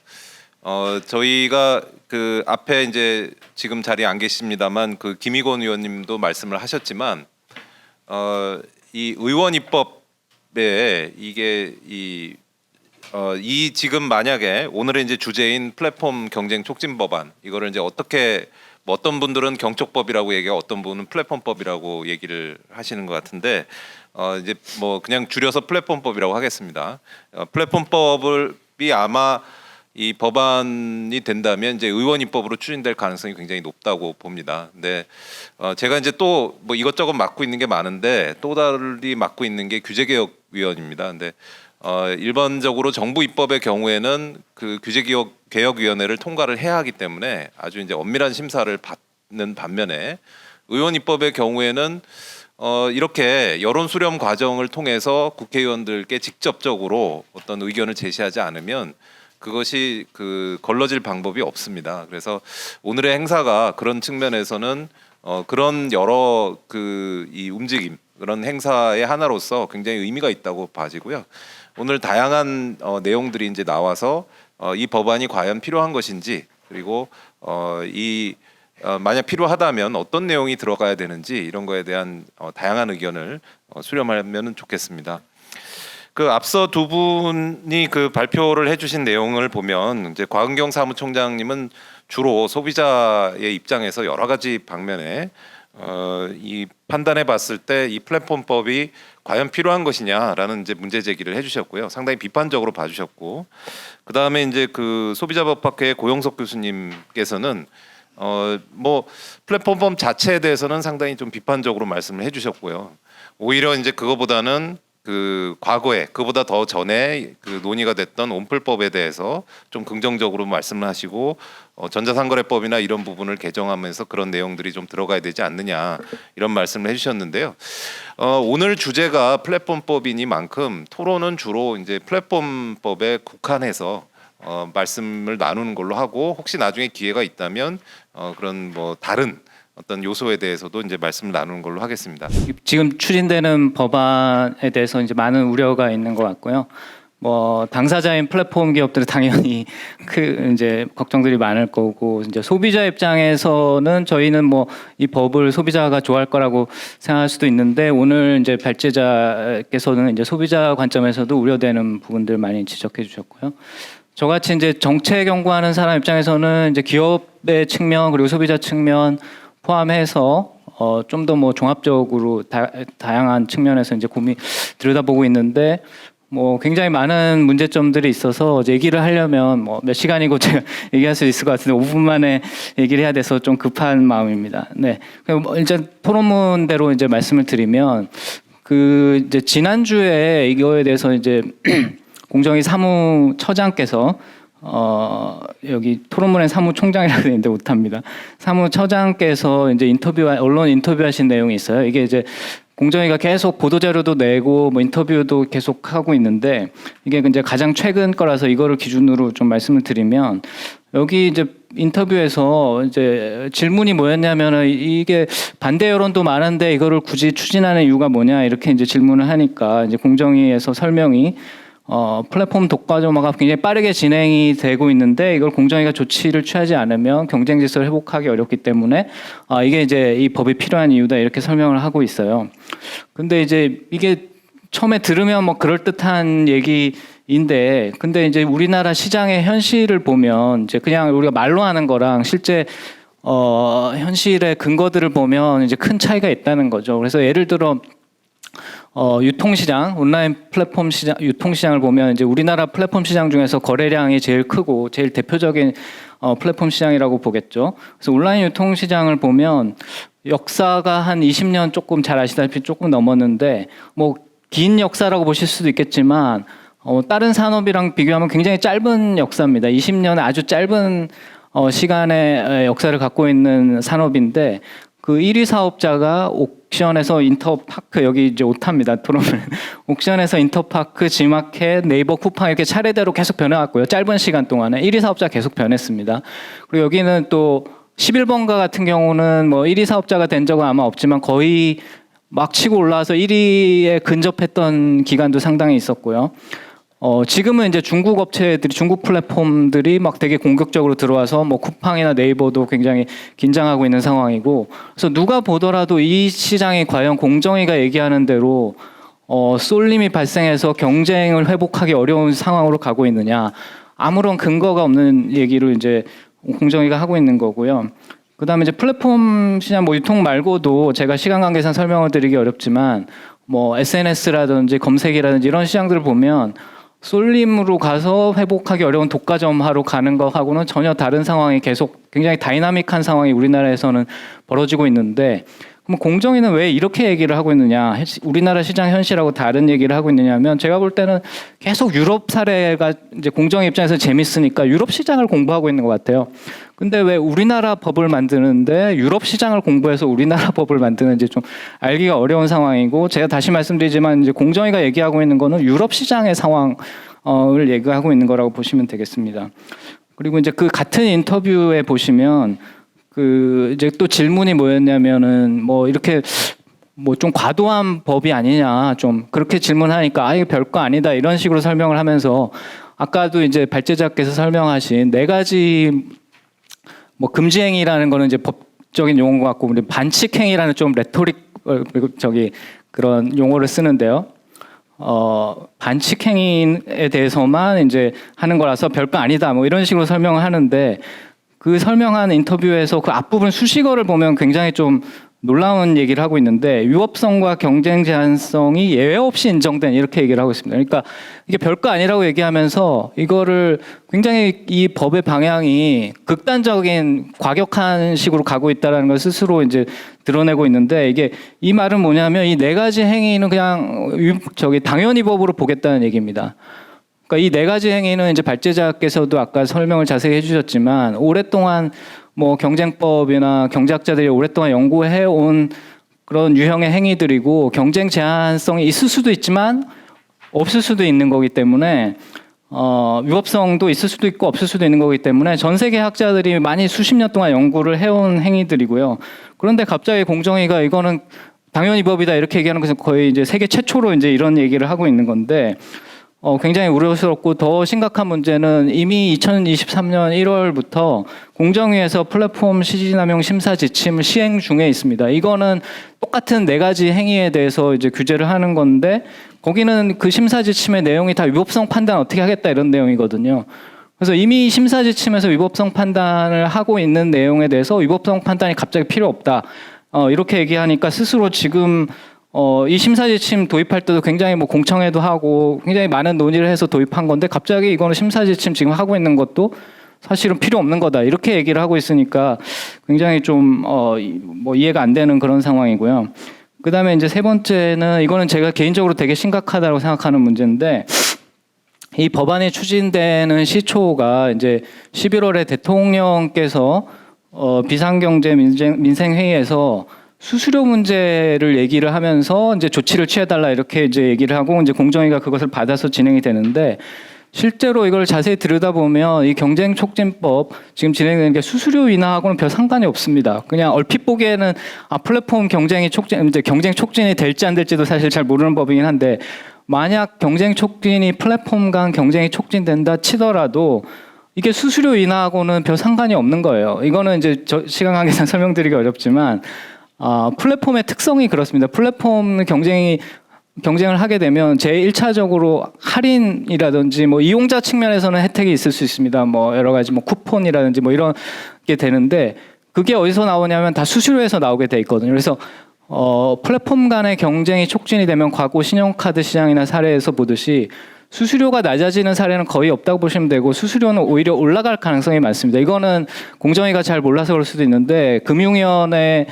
저희가 그 앞에 이제 지금 자리에 안 계십니다만 그 김익원 의원님도 말씀을 하셨지만 이 의원 입법 이게 이 지금 만약에 오늘의 이제 주제인 플랫폼 경쟁 촉진 법안 이거를 이제 어떻게 뭐 어떤 분들은 경촉법이라고 얘기하고 어떤 분은 플랫폼법이라고 얘기를 하시는 것 같은데 이제 뭐 그냥 줄여서 플랫폼법이라고 하겠습니다. 플랫폼법이 아마 이 법안이 된다면 이제 의원 입법으로 추진될 가능성이 굉장히 높다고 봅니다. 근데 제가 이제 또 뭐 이것저것 맡고 있는 게 많은데 또 달리 맡고 있는 게 규제개혁위원입니다. 근데 일반적으로 정부 입법의 경우에는 그 규제개혁위원회를 통과를 해야 하기 때문에 아주 이제 엄밀한 심사를 받는 반면에 의원 입법의 경우에는 이렇게 여론 수렴 과정을 통해서 국회의원들께 직접적으로 어떤 의견을 제시하지 않으면 그것이 그 걸러질 방법이 없습니다. 그래서 오늘의 행사가 그런 측면에서는 그런 여러 그 이 움직임 그런 행사의 하나로서 굉장히 의미가 있다고 봐지고요. 오늘 다양한 내용들이 이제 나와서 이 법안이 과연 필요한 것인지 그리고 만약 필요하다면 어떤 내용이 들어가야 되는지 이런 거에 대한 다양한 의견을 수렴하면 좋겠습니다. 그 앞서 두 분이 그 발표를 해주신 내용을 보면 이제 곽은경 사무총장님은 주로 소비자의 입장에서 여러 가지 방면에 이 판단해봤을 때 이 플랫폼법이 과연 필요한 것이냐라는 이제 문제 제기를 해주셨고요. 상당히 비판적으로 봐주셨고, 그 다음에 이제 그 소비자법학회 고영석 교수님께서는 뭐 플랫폼법 자체에 대해서는 상당히 좀 비판적으로 말씀을 해주셨고요. 오히려 이제 그거보다는 그 과거에 그보다 더 전에 그 논의가 됐던 온플법에 대해서 좀 긍정적으로 말씀을 하시고 전자상거래법이나 이런 부분을 개정하면서 그런 내용들이 좀 들어가야 되지 않느냐 이런 말씀을 해주셨는데요. 오늘 주제가 플랫폼법이니만큼 토론은 주로 이제 플랫폼법에 국한해서 말씀을 나누는 걸로 하고 혹시 나중에 기회가 있다면 그런 뭐 다른 어떤 요소에 대해서도 이제 말씀을 나누는 걸로 하겠습니다. 지금 추진되는 법안에 대해서 이제 많은 우려가 있는 것 같고요. 뭐 당사자인 플랫폼 기업들은 당연히 이제 걱정들이 많을 거고, 이제 소비자 입장에서는 저희는 뭐 이 법을 소비자가 좋아할 거라고 생각할 수도 있는데, 오늘 이제 발제자께서는 이제 소비자 관점에서도 우려되는 부분들 많이 지적해 주셨고요. 저같이 이제 정책 연구하는 사람 입장에서는 이제 기업의 측면 그리고 소비자 측면 포함해서 좀 더 뭐 종합적으로 다양한 측면에서 이제 들여다보고 있는데, 뭐 굉장히 많은 문제점들이 있어서 얘기를 하려면 뭐 몇 시간이고 제가 얘기할 수 있을 것 같은데 5분 만에 얘기를 해야 돼서 좀 급한 마음입니다. 네, 일단 토론문대로 이제 말씀을 드리면, 그 이제 지난주에 이거에 대해서 이제 공정위 사무처장께서 여기 토론문에 사무총장이라고 되어 있는데 못합니다. 사무처장께서 이제 언론 인터뷰하신 내용이 있어요. 이게 이제 공정위가 계속 보도자료도 내고 뭐 인터뷰도 계속 하고 있는데, 이게 이제 가장 최근 거라서 이거를 기준으로 좀 말씀을 드리면, 여기 이제 인터뷰에서 이제 질문이 뭐였냐면은 이게 반대 여론도 많은데 이거를 굳이 추진하는 이유가 뭐냐 이렇게 이제 질문을 하니까, 이제 공정위에서 설명이 플랫폼 독과점화가 굉장히 빠르게 진행이 되고 있는데 이걸 공정위가 조치를 취하지 않으면 경쟁 질서를 회복하기 어렵기 때문에 이게 이제 이 법이 필요한 이유다 이렇게 설명을 하고 있어요. 근데 이제 이게 처음에 들으면 뭐 그럴듯한 얘기인데, 근데 이제 우리나라 시장의 현실을 보면 이제 그냥 우리가 말로 하는 거랑 실제 현실의 근거들을 보면 이제 큰 차이가 있다는 거죠. 그래서 예를 들어 유통시장, 온라인 플랫폼 시장, 유통시장을 보면 이제 우리나라 플랫폼 시장 중에서 거래량이 제일 크고 제일 대표적인 플랫폼 시장이라고 보겠죠. 그래서 온라인 유통시장을 보면 역사가 한 20년 조금 잘 아시다시피 조금 넘었는데, 뭐 긴 역사라고 보실 수도 있겠지만 다른 산업이랑 비교하면 굉장히 짧은 역사입니다. 20년의 아주 짧은 시간의 역사를 갖고 있는 산업인데, 그 1위 사업자가 옥션에서 인터파크, 여기 이제 오타입니다. 토론을. 옥션에서 인터파크, 지마켓, 네이버 쿠팡 이렇게 차례대로 계속 변해왔고요. 짧은 시간 동안에 1위 사업자 계속 변했습니다. 그리고 여기는 또 11번가 같은 경우는 뭐 1위 사업자가 된 적은 아마 없지만 거의 막 치고 올라와서 1위에 근접했던 기간도 상당히 있었고요. 지금은 이제 중국 업체들이, 중국 플랫폼들이 막 되게 공격적으로 들어와서 뭐 쿠팡이나 네이버도 굉장히 긴장하고 있는 상황이고, 그래서 누가 보더라도 이 시장이 과연 공정위가 얘기하는 대로 쏠림이 발생해서 경쟁을 회복하기 어려운 상황으로 가고 있느냐, 아무런 근거가 없는 얘기를 이제 공정위가 하고 있는 거고요. 그다음에 이제 플랫폼 시장 뭐 유통 말고도 제가 시간 관계상 설명을 드리기 어렵지만 뭐 SNS라든지 검색이라든지 이런 시장들을 보면 쏠림으로 가서 회복하기 어려운 독과점화로 가는 것하고는 전혀 다른 상황이 계속 굉장히 다이나믹한 상황이 우리나라에서는 벌어지고 있는데, 그럼 공정위는 왜 이렇게 얘기를 하고 있느냐, 우리나라 시장 현실하고 다른 얘기를 하고 있느냐면, 제가 볼 때는 계속 유럽 사례가 이제 공정위 입장에서 재밌으니까 유럽 시장을 공부하고 있는 것 같아요. 근데 왜 우리나라 법을 만드는데 유럽 시장을 공부해서 우리나라 법을 만드는지 좀 알기가 어려운 상황이고, 제가 다시 말씀드리지만 이제 공정위가 얘기하고 있는 거는 유럽 시장의 상황을 얘기하고 있는 거라고 보시면 되겠습니다. 그리고 이제 그 같은 인터뷰에 보시면 그 이제 또 질문이 뭐였냐면은 뭐 이렇게 뭐 좀 과도한 법이 아니냐, 좀 그렇게 질문하니까 아 이거 별거 아니다 이런 식으로 설명을 하면서, 아까도 이제 발제자께서 설명하신 네 가지 뭐 금지행위라는 거는 이제 법적인 용어인 것 같고, 우리 반칙행위라는 좀 레토릭 그런 용어를 쓰는데요. 반칙행위에 대해서만 이제 하는 거라서 별거 아니다 뭐 이런 식으로 설명을 하는데, 그 설명한 인터뷰에서 그 앞부분 수식어를 보면 굉장히 좀 놀라운 얘기를 하고 있는데, 위법성과 경쟁 제한성이 예외 없이 인정된, 이렇게 얘기를 하고 있습니다. 그러니까 이게 별거 아니라고 얘기하면서 이거를 굉장히 이 법의 방향이 극단적인 과격한 식으로 가고 있다는 걸 스스로 이제 드러내고 있는데, 이게 이 말은 뭐냐면 이 네 가지 행위는 그냥 당연히 법으로 보겠다는 얘기입니다. 그러니까 이 네 가지 행위는 이제 발제자께서도 아까 설명을 자세히 해주셨지만, 오랫동안 뭐 경쟁법이나 경제학자들이 오랫동안 연구해온 그런 유형의 행위들이고, 경쟁 제한성이 있을 수도 있지만 없을 수도 있는 거기 때문에 위법성도 있을 수도 있고 없을 수도 있는 거기 때문에 전 세계 학자들이 많이 수십 년 동안 연구를 해온 행위들이고요. 그런데 갑자기 공정위가 이거는 당연히 법이다 이렇게 얘기하는 것은 거의 이제 세계 최초로 이제 이런 얘기를 하고 있는 건데, 굉장히 우려스럽고, 더 심각한 문제는 이미 2023년 1월부터 공정위에서 플랫폼 시진남용 심사 지침을 시행 중에 있습니다. 이거는 똑같은 네 가지 행위에 대해서 이제 규제를 하는 건데, 거기는 그 심사 지침의 내용이 다 위법성 판단 어떻게 하겠다 이런 내용이거든요. 그래서 이미 심사 지침에서 위법성 판단을 하고 있는 내용에 대해서 위법성 판단이 갑자기 필요 없다, 이렇게 얘기하니까 스스로 지금 이 심사지침 도입할 때도 굉장히 뭐 공청회도 하고 굉장히 많은 논의를 해서 도입한 건데, 갑자기 이거는 심사지침 지금 하고 있는 것도 사실은 필요 없는 거다 이렇게 얘기를 하고 있으니까 굉장히 좀 뭐 이해가 안 되는 그런 상황이고요. 그다음에 이제 세 번째는, 이거는 제가 개인적으로 되게 심각하다고 생각하는 문제인데, 이 법안이 추진되는 시초가 이제 11월에 대통령께서 비상경제 민생회의에서 수수료 문제를 얘기를 하면서 이제 조치를 취해달라 이렇게 이제 얘기를 하고, 이제 공정위가 그것을 받아서 진행이 되는데, 실제로 이걸 자세히 들여다보면 이 경쟁촉진법 지금 진행되는 게 수수료 인하하고는 별 상관이 없습니다. 그냥 얼핏 보기에는 플랫폼 경쟁이 이제 경쟁 촉진이 될지 안 될지도 사실 잘 모르는 법이긴 한데, 만약 경쟁 촉진이 플랫폼 간 경쟁이 촉진된다 치더라도 이게 수수료 인하하고는 별 상관이 없는 거예요. 이거는 이제 시간 관계상 설명드리기 어렵지만, 플랫폼의 특성이 그렇습니다. 플랫폼 경쟁을 하게 되면 제1차적으로 할인이라든지 뭐 이용자 측면에서는 혜택이 있을 수 있습니다. 뭐 여러 가지 뭐 쿠폰이라든지 뭐 이런 게 되는데, 그게 어디서 나오냐면 다 수수료에서 나오게 돼 있거든요. 그래서 플랫폼 간의 경쟁이 촉진이 되면 과거 신용카드 시장이나 사례에서 보듯이 수수료가 낮아지는 사례는 거의 없다고 보시면 되고, 수수료는 오히려 올라갈 가능성이 많습니다. 이거는 공정위가 잘 몰라서 그럴 수도 있는데, 금융위원회에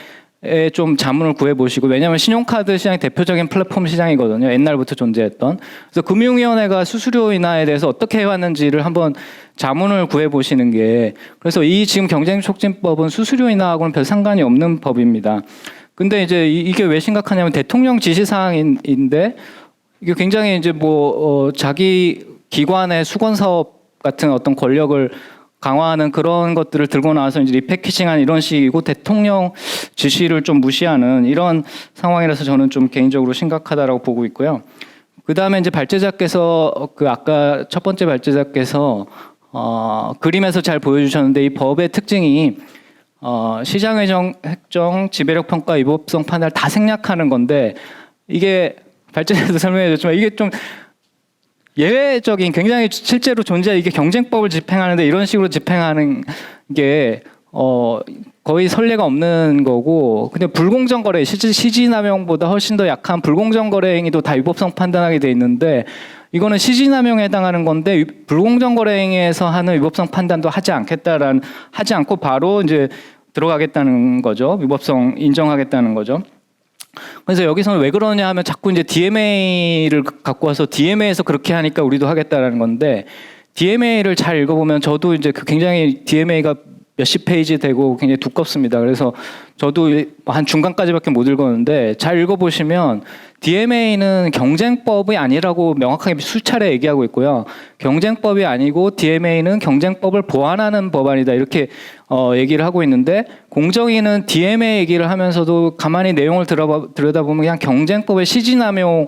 좀 자문을 구해보시고, 왜냐하면 신용카드 시장이 대표적인 플랫폼 시장이거든요. 옛날부터 존재했던. 그래서 금융위원회가 수수료 인하에 대해서 어떻게 해왔는지를 한번 자문을 구해보시는 게, 그래서 이 지금 경쟁촉진법은 수수료 인하하고는 별 상관이 없는 법입니다. 근데 이제 이게 왜 심각하냐면, 대통령 지시사항인데 이게 굉장히 이제 자기 기관의 수건 사업 같은 어떤 권력을 강화하는 그런 것들을 들고 나와서 이제 리패키징한 이런 식이고, 대통령 지시를 좀 무시하는 이런 상황이라서 저는 좀 개인적으로 심각하다라고 보고 있고요. 그 다음에 이제 발제자께서 아까 첫 번째 발제자께서 그림에서 잘 보여주셨는데, 이 법의 특징이 시장회전 획정, 지배력 평가, 위법성 판단을 다 생략하는 건데, 이게 발제자도 설명해줬지만 이게 좀 예외적인, 굉장히 실제로 존재, 이게 경쟁법을 집행하는데 이런 식으로 집행하는 게 거의 선례가 없는 거고, 근데 불공정 거래, 시지남용보다 훨씬 더 약한 불공정 거래 행위도 다 위법성 판단하게 돼 있는데, 이거는 시지남용에 해당하는 건데 불공정 거래 행위에서 하는 위법성 판단도 하지 않고 바로 이제 들어가겠다는 거죠. 위법성 인정하겠다는 거죠. 그래서 여기서는 왜 그러냐 하면 자꾸 이제 DMA를 갖고 와서 DMA에서 그렇게 하니까 우리도 하겠다라는 건데, DMA를 잘 읽어보면 저도 이제 굉장히 DMA가 몇십 페이지 되고 굉장히 두껍습니다. 그래서 저도 한 중간까지밖에 못 읽었는데, 잘 읽어보시면 DMA는 경쟁법이 아니라고 명확하게 수차례 얘기하고 있고요. 경쟁법이 아니고 DMA는 경쟁법을 보완하는 법안이다, 이렇게 얘기를 하고 있는데, 공정위는 DMA 얘기를 하면서도 가만히 내용을 들여다보면 그냥 경쟁법의 시지남용을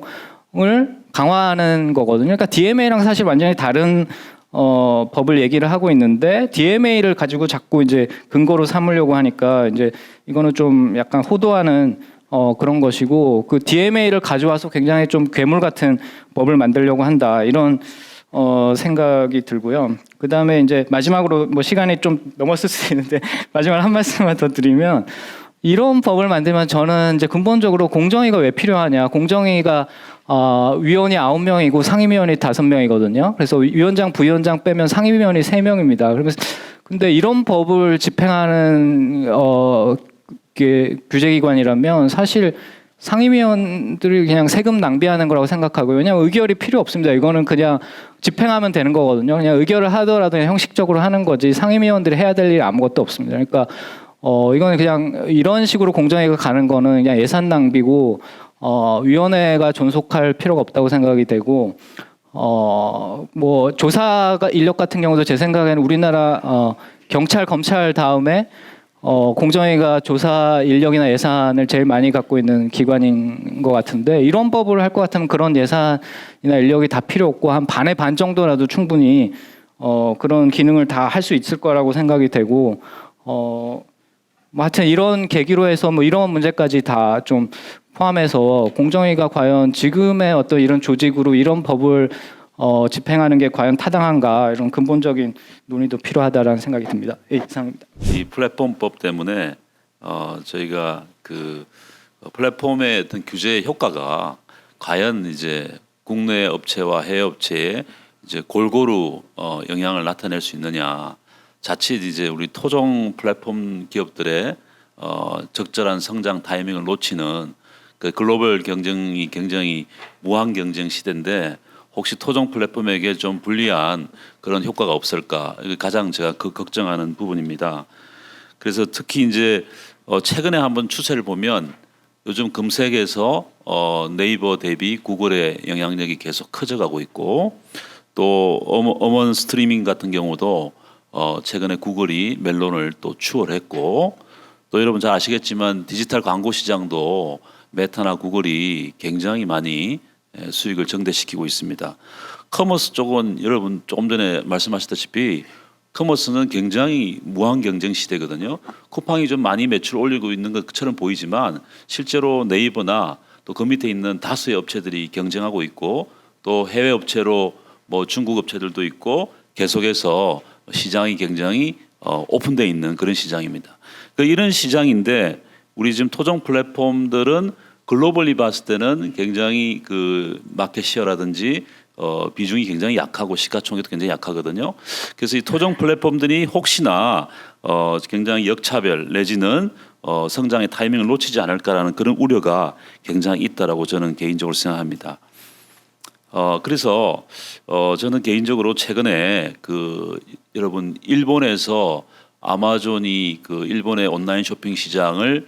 강화하는 거거든요. 그러니까 DMA랑 사실 완전히 다른 법을 얘기를 하고 있는데, DMA를 가지고 자꾸 이제 근거로 삼으려고 하니까 이제 이거는 좀 약간 호도하는 그런 것이고, 그 DMA를 가져와서 굉장히 좀 괴물 같은 법을 만들려고 한다, 이런 생각이 들고요. 그 다음에 이제 마지막으로 뭐 시간이 좀 넘었을 수 있는데 마지막 한 말씀만 더 드리면, 이런 법을 만들면 저는 이제 근본적으로 공정위가 왜 필요하냐, 공정위가 위원이 9명이고 상임위원이 5명이거든요. 그래서 위원장, 부위원장 빼면 상임위원이 3명입니다. 그러면서 근데 이런 법을 집행하는 규제기관이라면 사실 상임위원들이 그냥 세금 낭비하는 거라고 생각하고요. 왜냐하면 의결이 필요 없습니다. 이거는 그냥 집행하면 되는 거거든요. 그냥 의결을 하더라도 그냥 형식적으로 하는 거지, 상임위원들이 해야 될 일이 아무것도 없습니다. 그러니까 이거는 그냥 이런 식으로 공정위가 가는 거는 그냥 예산 낭비고, 위원회가 존속할 필요가 없다고 생각이 되고, 뭐 조사가 인력 같은 경우도 제 생각에는 우리나라 경찰, 검찰 다음에 공정위가 조사 인력이나 예산을 제일 많이 갖고 있는 기관인 것 같은데, 이런 법을 할 것 같으면 그런 예산이나 인력이 다 필요 없고 한 반의 반 정도라도 충분히 그런 기능을 다 할 수 있을 거라고 생각이 되고, 뭐 하여튼 이런 계기로 해서 뭐 이런 문제까지 다 좀 포함해서 공정위가 과연 지금의 어떤 이런 조직으로 이런 법을 집행하는 게 과연 타당한가, 이런 근본적인 논의도 필요하다라는 생각이 듭니다. 예, 이상입니다. 이 플랫폼법 때문에 저희가 그 플랫폼의 어떤 규제 효과가 과연 이제 국내 업체와 해외 업체에 이제 골고루 영향을 나타낼 수 있느냐, 자칫 이제 우리 토종 플랫폼 기업들의 적절한 성장 타이밍을 놓치는, 그 글로벌 경쟁이 굉장히 무한 경쟁 시대인데 혹시 토종 플랫폼에게 좀 불리한 그런 효과가 없을까, 이게 가장 제가 걱정하는 부분입니다. 그래서 특히 이제 최근에 한번 추세를 보면 요즘 검색에서 네이버 대비 구글의 영향력이 계속 커져가고 있고, 또 음원 스트리밍 같은 경우도 최근에 구글이 멜론을 또 추월했고, 또 여러분 잘 아시겠지만 디지털 광고 시장도 메타나 구글이 굉장히 많이 수익을 증대시키고 있습니다. 커머스 쪽은 여러분 조금 전에 말씀하셨다시피 커머스는 굉장히 무한 경쟁 시대거든요. 쿠팡이 좀 많이 매출 올리고 있는 것처럼 보이지만 실제로 네이버나 또 그 밑에 있는 다수의 업체들이 경쟁하고 있고, 또 해외 업체로 뭐 중국 업체들도 있고 계속해서 시장이 굉장히 오픈되어 있는 그런 시장입니다. 이런 시장인데 우리 지금 토종 플랫폼들은 글로벌리 봤을 때는 굉장히 그 마켓 시어라든지 비중이 굉장히 약하고 시가총액도 굉장히 약하거든요. 그래서 이 토종 플랫폼들이 혹시나 굉장히 역차별 내지는 성장의 타이밍을 놓치지 않을까라는 그런 우려가 굉장히 있다라고 저는 개인적으로 생각합니다. 그래서 저는 개인적으로 최근에 그 여러분 일본에서 아마존이 그 일본의 온라인 쇼핑 시장을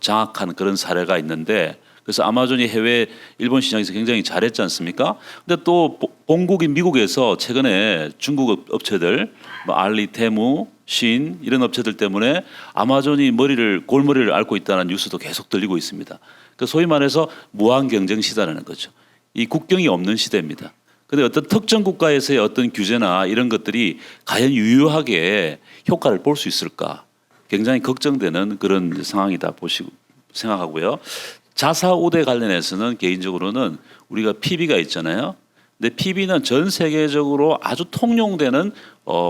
장악한 그런 사례가 있는데, 그래서 아마존이 해외 일본 시장에서 굉장히 잘했지 않습니까? 근데 또 본국인 미국에서 최근에 중국 업체들, 뭐 알리, 테무, 신 이런 업체들 때문에 아마존이 골머리를 앓고 있다는 뉴스도 계속 들리고 있습니다. 그 소위 말해서 무한 경쟁 시대라는 거죠. 이 국경이 없는 시대입니다. 근데 어떤 특정 국가에서의 어떤 규제나 이런 것들이 과연 유효하게 효과를 볼 수 있을까? 굉장히 걱정되는 그런 상황이다 생각하고요. 자사 우대 관련해서는 개인적으로는 우리가 PB가 있잖아요. 근데 PB는 전 세계적으로 아주 통용되는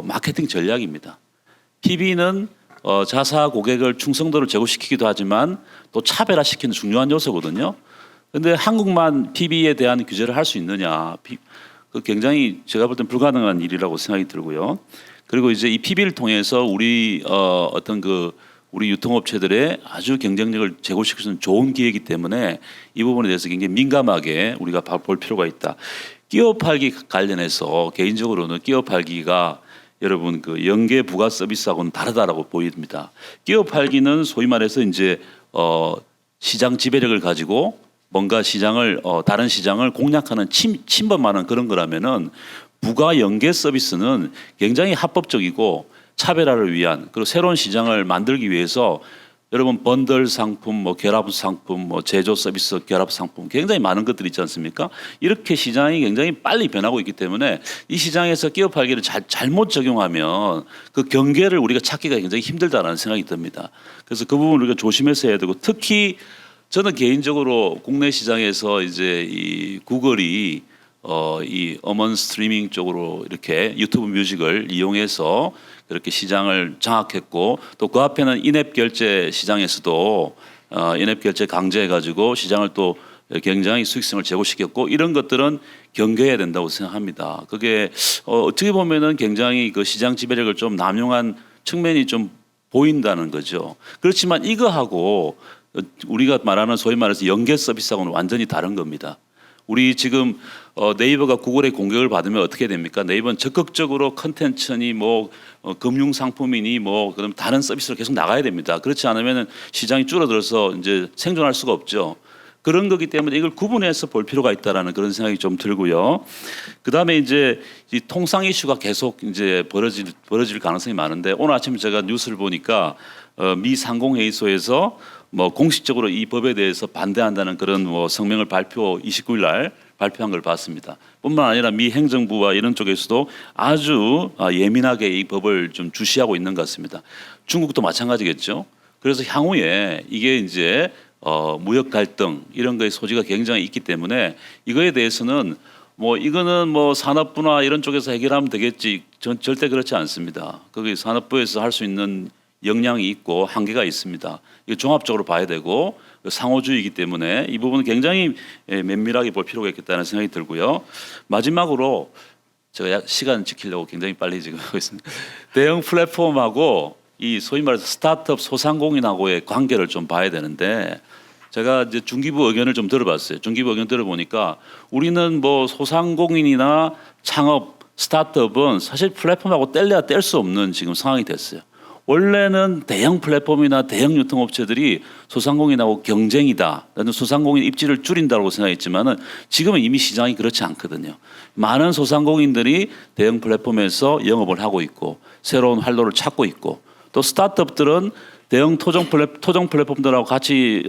마케팅 전략입니다. PB는 자사 고객을 충성도를 제고시키기도 하지만 또 차별화시키는 중요한 요소거든요. 근데 한국만 PB에 대한 규제를 할 수 있느냐? 그 굉장히 제가 볼 땐 불가능한 일이라고 생각이 들고요. 그리고 이제 이 PB를 통해서 우리 어떤 그 우리 유통업체들의 아주 경쟁력을 제고시킬 수 있는 좋은 기회이기 때문에 이 부분에 대해서 굉장히 민감하게 우리가 볼 필요가 있다. 끼어 팔기 관련해서 개인적으로는 끼어 팔기가 여러분 그 연계 부가 서비스하고는 다르다라고 보입니다. 끼어 팔기는 소위 말해서 이제 시장 지배력을 가지고 뭔가 시장을 다른 시장을 공략하는 침범하는 그런 거라면은 부가 연계 서비스는 굉장히 합법적이고 차별화를 위한 그리고 새로운 시장을 만들기 위해서 여러분 번들 상품, 뭐 결합 상품, 뭐 제조 서비스 결합 상품 굉장히 많은 것들이 있지 않습니까? 이렇게 시장이 굉장히 빨리 변하고 있기 때문에 이 시장에서 끼어 팔기를 잘못 적용하면 그 경계를 우리가 찾기가 굉장히 힘들다라는 생각이 듭니다. 그래서 그 부분을 우리가 조심해서 해야 되고 특히 저는 개인적으로 국내 시장에서 이제 이 구글이 이 음원 스트리밍 쪽으로 이렇게 유튜브 뮤직을 이용해서 그렇게 시장을 장악했고 또 그 앞에는 인앱 결제 시장에서도 인앱 결제 강제해 가지고 시장을 또 굉장히 수익성을 제고시켰고 이런 것들은 경계해야 된다고 생각합니다. 그게 어떻게 보면은 굉장히 그 시장 지배력을 좀 남용한 측면이 좀 보인다는 거죠. 그렇지만 이거하고 우리가 말하는 소위 말해서 연계 서비스하고는 완전히 다른 겁니다. 우리 지금 네이버가 구글의 공격을 받으면 어떻게 됩니까? 네이버는 적극적으로 컨텐츠니 뭐 금융 상품이니 뭐 그럼 다른 서비스로 계속 나가야 됩니다. 그렇지 않으면 시장이 줄어들어서 이제 생존할 수가 없죠. 그런 거기 때문에 이걸 구분해서 볼 필요가 있다라는 그런 생각이 좀 들고요. 그다음에 이제 이 통상 이슈가 계속 이제 벌어질 가능성이 많은데 오늘 아침에 제가 뉴스를 보니까 미 상공회의소에서 뭐 공식적으로 이 법에 대해서 반대한다는 그런 뭐 성명을 29일 날 발표한 걸 봤습니다. 뿐만 아니라 미 행정부와 이런 쪽에서도 아주 예민하게 이 법을 좀 주시하고 있는 것 같습니다. 중국도 마찬가지겠죠. 그래서 향후에 이게 이제 무역 갈등 이런 거의 소지가 굉장히 있기 때문에 이거에 대해서는 뭐 이거는 뭐 산업부나 이런 쪽에서 해결하면 되겠지. 절대 그렇지 않습니다. 거기 산업부에서 할 수 있는 역량이 있고 한계가 있습니다. 이거 종합적으로 봐야 되고 상호주의이기 때문에 이 부분은 굉장히 면밀하게 볼 필요가 있겠다는 생각이 들고요. 마지막으로 제가 시간 지키려고 굉장히 빨리 지금 하고 있습니다. 대형 플랫폼하고 이 소위 말해서 스타트업 소상공인하고의 관계를 좀 봐야 되는데 제가 이제 중기부 의견을 좀 들어봤어요. 중기부 의견 들어보니까 우리는 뭐 소상공인이나 창업 스타트업은 사실 플랫폼하고 뗄래야 뗄 수 없는 지금 상황이 됐어요. 원래는 대형 플랫폼이나 대형 유통업체들이 소상공인하고 경쟁이다. 나는 소상공인 입지를 줄인다고 생각했지만은 지금은 이미 시장이 그렇지 않거든요. 많은 소상공인들이 대형 플랫폼에서 영업을 하고 있고 새로운 활로를 찾고 있고 또 스타트업들은 대형 토종 플랫폼들하고 같이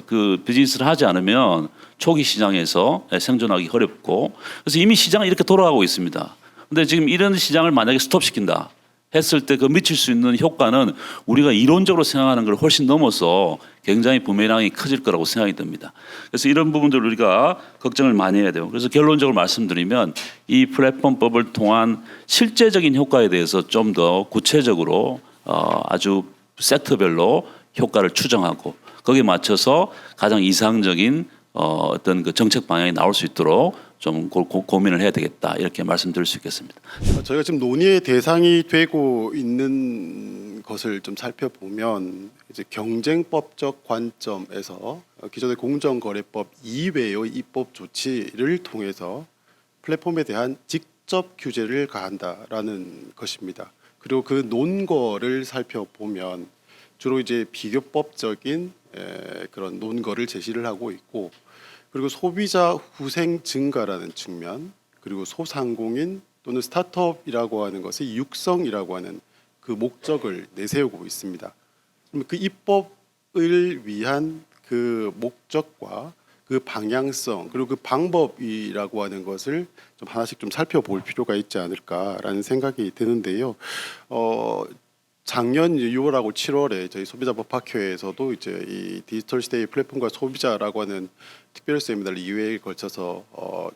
그 비즈니스를 하지 않으면 초기 시장에서 생존하기 어렵고 그래서 이미 시장은 이렇게 돌아가고 있습니다. 근데 지금 이런 시장을 만약에 스톱시킨다 했을 때 그 미칠 수 있는 효과는 우리가 이론적으로 생각하는 걸 훨씬 넘어서 굉장히 부메랑이 커질 거라고 생각이 듭니다. 그래서 이런 부분들 우리가 걱정을 많이 해야 돼요. 그래서 결론적으로 말씀드리면 이 플랫폼법을 통한 실제적인 효과에 대해서 좀 더 구체적으로 아주 섹터별로 효과를 추정하고 거기에 맞춰서 가장 이상적인 어떤 그 정책 방향이 나올 수 있도록 좀 고민을 해야 되겠다 이렇게 말씀드릴 수 있겠습니다. 저희가 지금 논의의 대상이 되고 있는 것을 좀 살펴보면 이제 경쟁법적 관점에서 기존의 공정거래법 이외의 입법 조치를 통해서 플랫폼에 대한 직접 규제를 가한다라는 것입니다. 그리고 그 논거를 살펴보면 주로 이제 비교법적인 그런 논거를 제시를 하고 있고 그리고 소비자 후생 증가라는 측면 그리고 소상공인 또는 스타트업이라고 하는 것의 육성이라고 하는 그 목적을 내세우고 있습니다. 그럼 그 입법을 위한 그 목적과 그 방향성 그리고 그 방법이라고 하는 것을 좀 하나씩 좀 살펴볼 필요가 있지 않을까라는 생각이 드는데요. 작년 6월하고 7월에 저희 소비자법학회에서도 이제 이 디지털 시대의 플랫폼과 소비자라고 하는 특별 세미나를 2회에 걸쳐서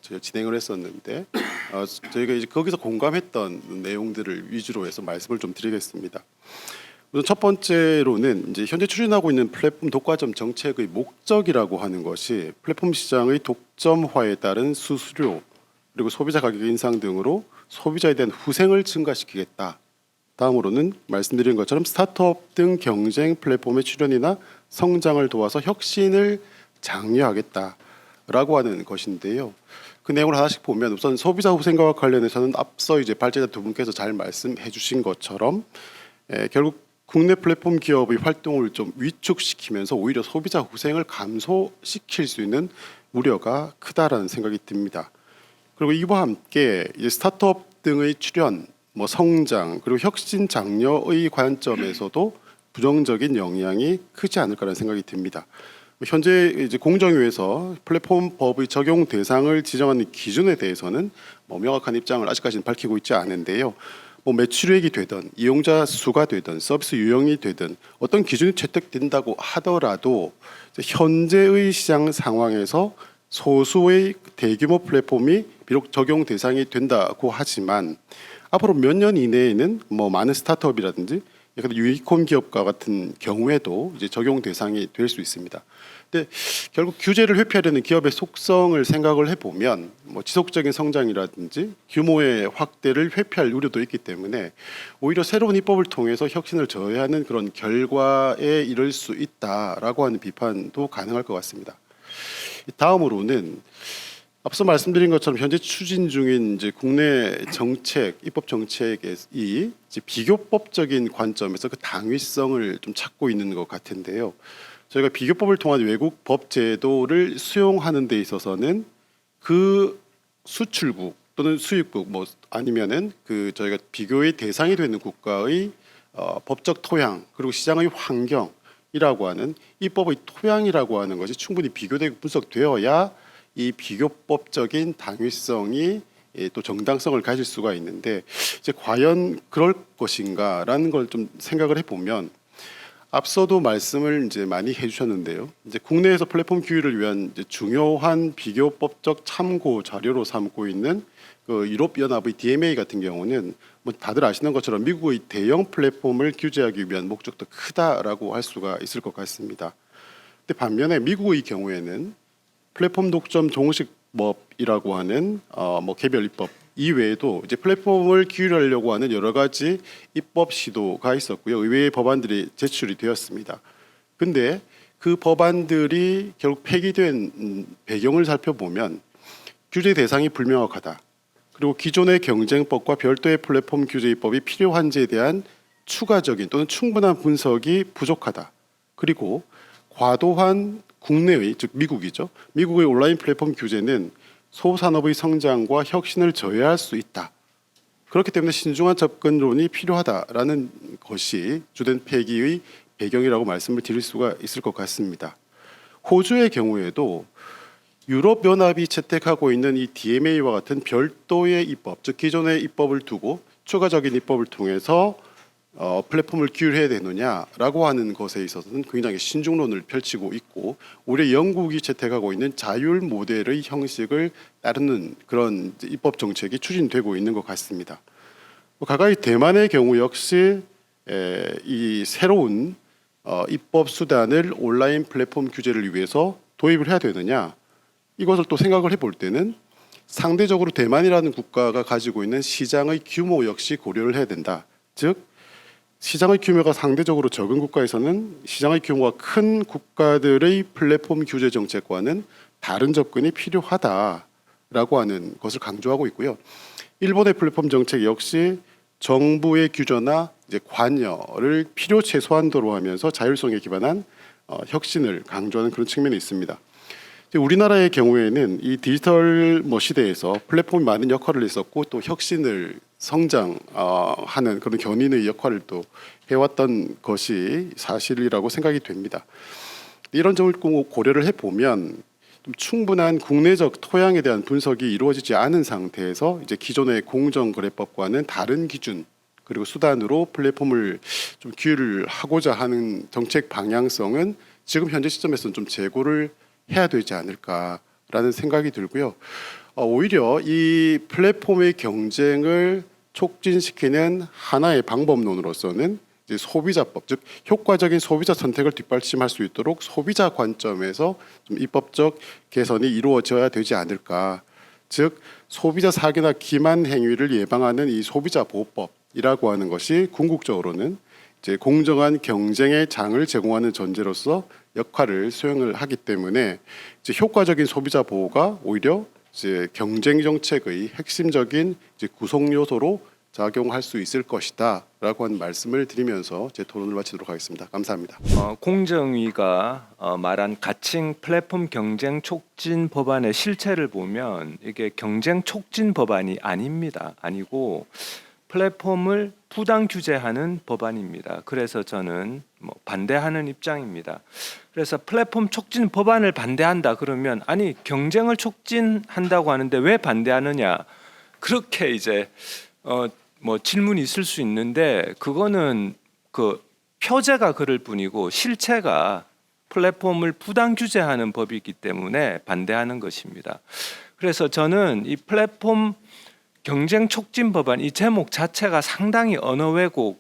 저희가 진행을 했었는데 저희가 이제 거기서 공감했던 내용들을 위주로 해서 말씀을 좀 드리겠습니다. 우선 첫 번째로는 이제 현재 추진하고 있는 플랫폼 독과점 정책의 목적이라고 하는 것이 플랫폼 시장의 독점화에 따른 수수료 그리고 소비자 가격 인상 등으로 소비자에 대한 후생을 증가시키겠다. 다음으로는 말씀드린 것처럼 스타트업 등 경쟁 플랫폼의 출현이나 성장을 도와서 혁신을 장려하겠다라고 하는 것인데요. 그 내용을 하나씩 보면 우선 소비자 후생과 관련해서는 앞서 이제 발제자 두 분께서 잘 말씀해 주신 것처럼 결국 국내 플랫폼 기업의 활동을 좀 위축시키면서 오히려 소비자 후생을 감소시킬 수 있는 우려가 크다라는 생각이 듭니다. 그리고 이와 함께 이제 스타트업 등의 출현, 뭐 성장 그리고 혁신 장려의 관점에서도 부정적인 영향이 크지 않을까라는 생각이 듭니다. 현재 이제 공정위에서 플랫폼 법의 적용 대상을 지정하는 기준에 대해서는 뭐 명확한 입장을 아직까지는 밝히고 있지 않은데요. 뭐 매출액이 되든 이용자 수가 되든 서비스 유형이 되든 어떤 기준이 채택된다고 하더라도 현재의 시장 상황에서 소수의 대규모 플랫폼이 비록 적용 대상이 된다고 하지만 앞으로 몇 년 이내에는 뭐 많은 스타트업이라든지 약간 유니콘 기업과 같은 경우에도 이제 적용 대상이 될 수 있습니다. 근데 결국 규제를 회피하려는 기업의 속성을 생각을 해보면 뭐 지속적인 성장이라든지 규모의 확대를 회피할 우려도 있기 때문에 오히려 새로운 입법을 통해서 혁신을 저해하는 그런 결과에 이를 수 있다라고 하는 비판도 가능할 것 같습니다. 다음으로는 앞서 말씀드린 것처럼 현재 추진 중인 이제 국내 정책, 입법 정책이 이제 비교법적인 관점에서 그 당위성을 좀 찾고 있는 것 같은데요. 저희가 비교법을 통한 외국 법 제도를 수용하는 데 있어서는 그 수출국 또는 수입국 뭐 아니면은 그 저희가 비교의 대상이 되는 국가의 법적 토양 그리고 시장의 환경이라고 하는 입법의 토양이라고 하는 것이 충분히 비교되고 분석되어야 이 비교법적인 당위성이 또 정당성을 가질 수가 있는데 이제 과연 그럴 것인가라는 걸 좀 생각을 해보면 앞서도 말씀을 이제 많이 해주셨는데요. 이제 국내에서 플랫폼 규율을 위한 이제 중요한 비교법적 참고 자료로 삼고 있는 그 유럽연합의 DMA 같은 경우는 뭐 다들 아시는 것처럼 미국의 대형 플랫폼을 규제하기 위한 목적도 크다라고 할 수가 있을 것 같습니다. 근데 반면에 미국의 경우에는 플랫폼 독점 종식법이라고 하는 뭐 개별 입법 이외에도 이제 플랫폼을 규율하려고 하는 여러 가지 입법 시도가 있었고요. 의회의 법안들이 제출이 되었습니다. 근데 그 법안들이 결국 폐기된 배경을 살펴보면 규제 대상이 불명확하다. 그리고 기존의 경쟁법과 별도의 플랫폼 규제 입법이 필요한지에 대한 추가적인 또는 충분한 분석이 부족하다. 그리고 과도한 국내의 즉 미국이죠. 미국의 온라인 플랫폼 규제는 소산업의 성장과 혁신을 저해할 수 있다. 그렇기 때문에 신중한 접근론이 필요하다라는 것이 주된 폐기의 배경이라고 말씀을 드릴 수가 있을 것 같습니다. 호주의 경우에도 유럽연합이 채택하고 있는 이 DMA와 같은 별도의 입법, 즉 기존의 입법을 두고 추가적인 입법을 통해서 플랫폼을 규율해야 되느냐라고 하는 것에 있어서는 굉장히 신중론을 펼치고 있고 올해 영국이 채택하고 있는 자율 모델의 형식을 따르는 그런 입법 정책이 추진되고 있는 것 같습니다. 가까이 대만의 경우 역시 이 새로운 입법 수단을 온라인 플랫폼 규제를 위해서 도입을 해야 되느냐 이것을 또 생각을 해볼 때는 상대적으로 대만이라는 국가가 가지고 있는 시장의 규모 역시 고려를 해야 된다. 즉 시장의 규모가 상대적으로 적은 국가에서는 시장의 규모가 큰 국가들의 플랫폼 규제 정책과는 다른 접근이 필요하다라고 하는 것을 강조하고 있고요. 일본의 플랫폼 정책 역시 정부의 규제나 이제 관여를 필요 최소한도로 하면서 자율성에 기반한 혁신을 강조하는 그런 측면이 있습니다. 우리나라의 경우에는 이 디지털 시대에서 플랫폼이 많은 역할을 했었고 또 혁신을 성장하는 그런 견인의 역할을 또 해왔던 것이 사실이라고 생각이 됩니다. 이런 점을 꼭 고려를 해보면 좀 충분한 국내적 토양에 대한 분석이 이루어지지 않은 상태에서 이제 기존의 공정거래법과는 다른 기준 그리고 수단으로 플랫폼을 좀 규율을 하고자 하는 정책 방향성은 지금 현재 시점에서는 좀 재고를 해야 되지 않을까라는 생각이 들고요. 오히려 이 플랫폼의 경쟁을 촉진시키는 하나의 방법론으로서는 이제 소비자법, 즉 효과적인 소비자 선택을 뒷받침할 수 있도록 소비자 관점에서 좀 입법적 개선이 이루어져야 되지 않을까. 즉 소비자 사기나 기만 행위를 예방하는 이 소비자 보호법이라고 하는 것이 궁극적으로는 이제 공정한 경쟁의 장을 제공하는 전제로서 역할을 수행을 하기 때문에 이제 효과적인 소비자 보호가 오히려 이제 경쟁 정책의 핵심적인 이제 구성 요소로 작용할 수 있을 것이다라고 하는 말씀을 드리면서 제 토론을 마치도록 하겠습니다. 감사합니다. 공정위가 말한 가칭 플랫폼 경쟁 촉진 법안의 실체를 보면 이게 경쟁 촉진 법안이 아닙니다. 아니고 플랫폼을 부당 규제하는 법안입니다. 그래서 저는 반대하는 입장입니다. 그래서 플랫폼 촉진 법안을 반대한다 그러면 아니 경쟁을 촉진한다고 하는데 왜 반대하느냐 그렇게 이제 질문이 있을 수 있는데 그거는 그 표제가 그럴 뿐이고 실체가 플랫폼을 부당 규제하는 법이기 때문에 반대하는 것입니다. 그래서 저는 이 플랫폼 경쟁 촉진 법안 이 제목 자체가 상당히 언어 왜곡을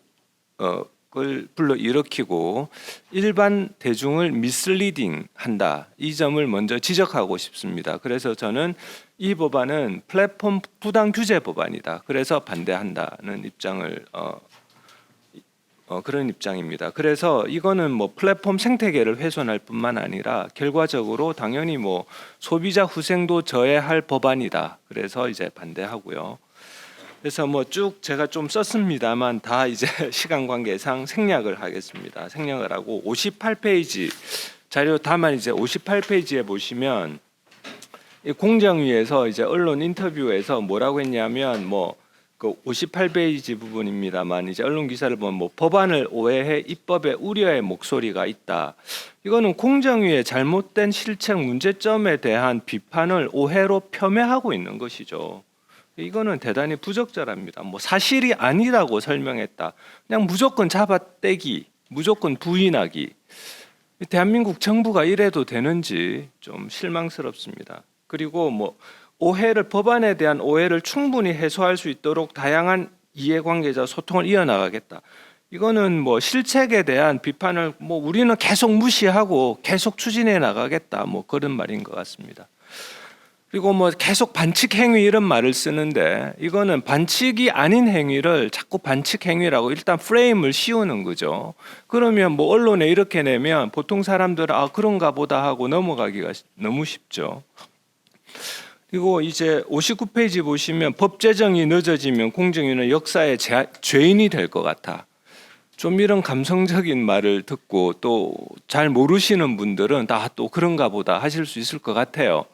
불러일으키고 일반 대중을 미슬리딩 한다. 이 점을 먼저 지적하고 싶습니다. 그래서 저는 이 법안은 플랫폼 부당 규제 법안이다. 그래서 반대한다는 입장을 그런 입장입니다. 그래서 이거는 플랫폼 생태계를 훼손할 뿐만 아니라 결과적으로 당연히 소비자 후생도 저해할 법안이다. 그래서 이제 반대하고요. 그래서 쭉 제가 좀 썼습니다만 다 이제 시간 관계상 생략을 하겠습니다. 생략을 하고 58페이지 자료 다만 이제 58페이지에 보시면 이 공정위에서 이제 언론 인터뷰에서 뭐라고 했냐면 그 58페이지 부분입니다만 이제 언론 기사를 보면 법안을 오해해 입법에 우려의 목소리가 있다. 이거는 공정위의 잘못된 실책 문제점에 대한 비판을 오해로 폄훼하고 있는 것이죠. 이거는 대단히 부적절합니다. 사실이 아니라고 설명했다. 그냥 무조건 잡아떼기, 무조건 부인하기. 대한민국 정부가 이래도 되는지 좀 실망스럽습니다. 그리고 법안에 대한 오해를 충분히 해소할 수 있도록 다양한 이해관계자 소통을 이어나가겠다. 이거는 실책에 대한 비판을 우리는 계속 무시하고 계속 추진해 나가겠다. 그런 말인 것 같습니다. 그리고 계속 반칙 행위 이런 말을 쓰는데 이거는 반칙이 아닌 행위를 자꾸 반칙 행위라고 일단 프레임을 씌우는 거죠. 그러면 언론에 이렇게 내면 보통 사람들은 그런가 보다 하고 넘어가기가 너무 쉽죠. 그리고 이제 59페이지 보시면 법 제정이 늦어지면 공정위는 역사의 죄인이 될 것 같아. 좀 이런 감성적인 말을 듣고 또 잘 모르시는 분들은 다 또 그런가 보다 하실 수 있을 것 같아요.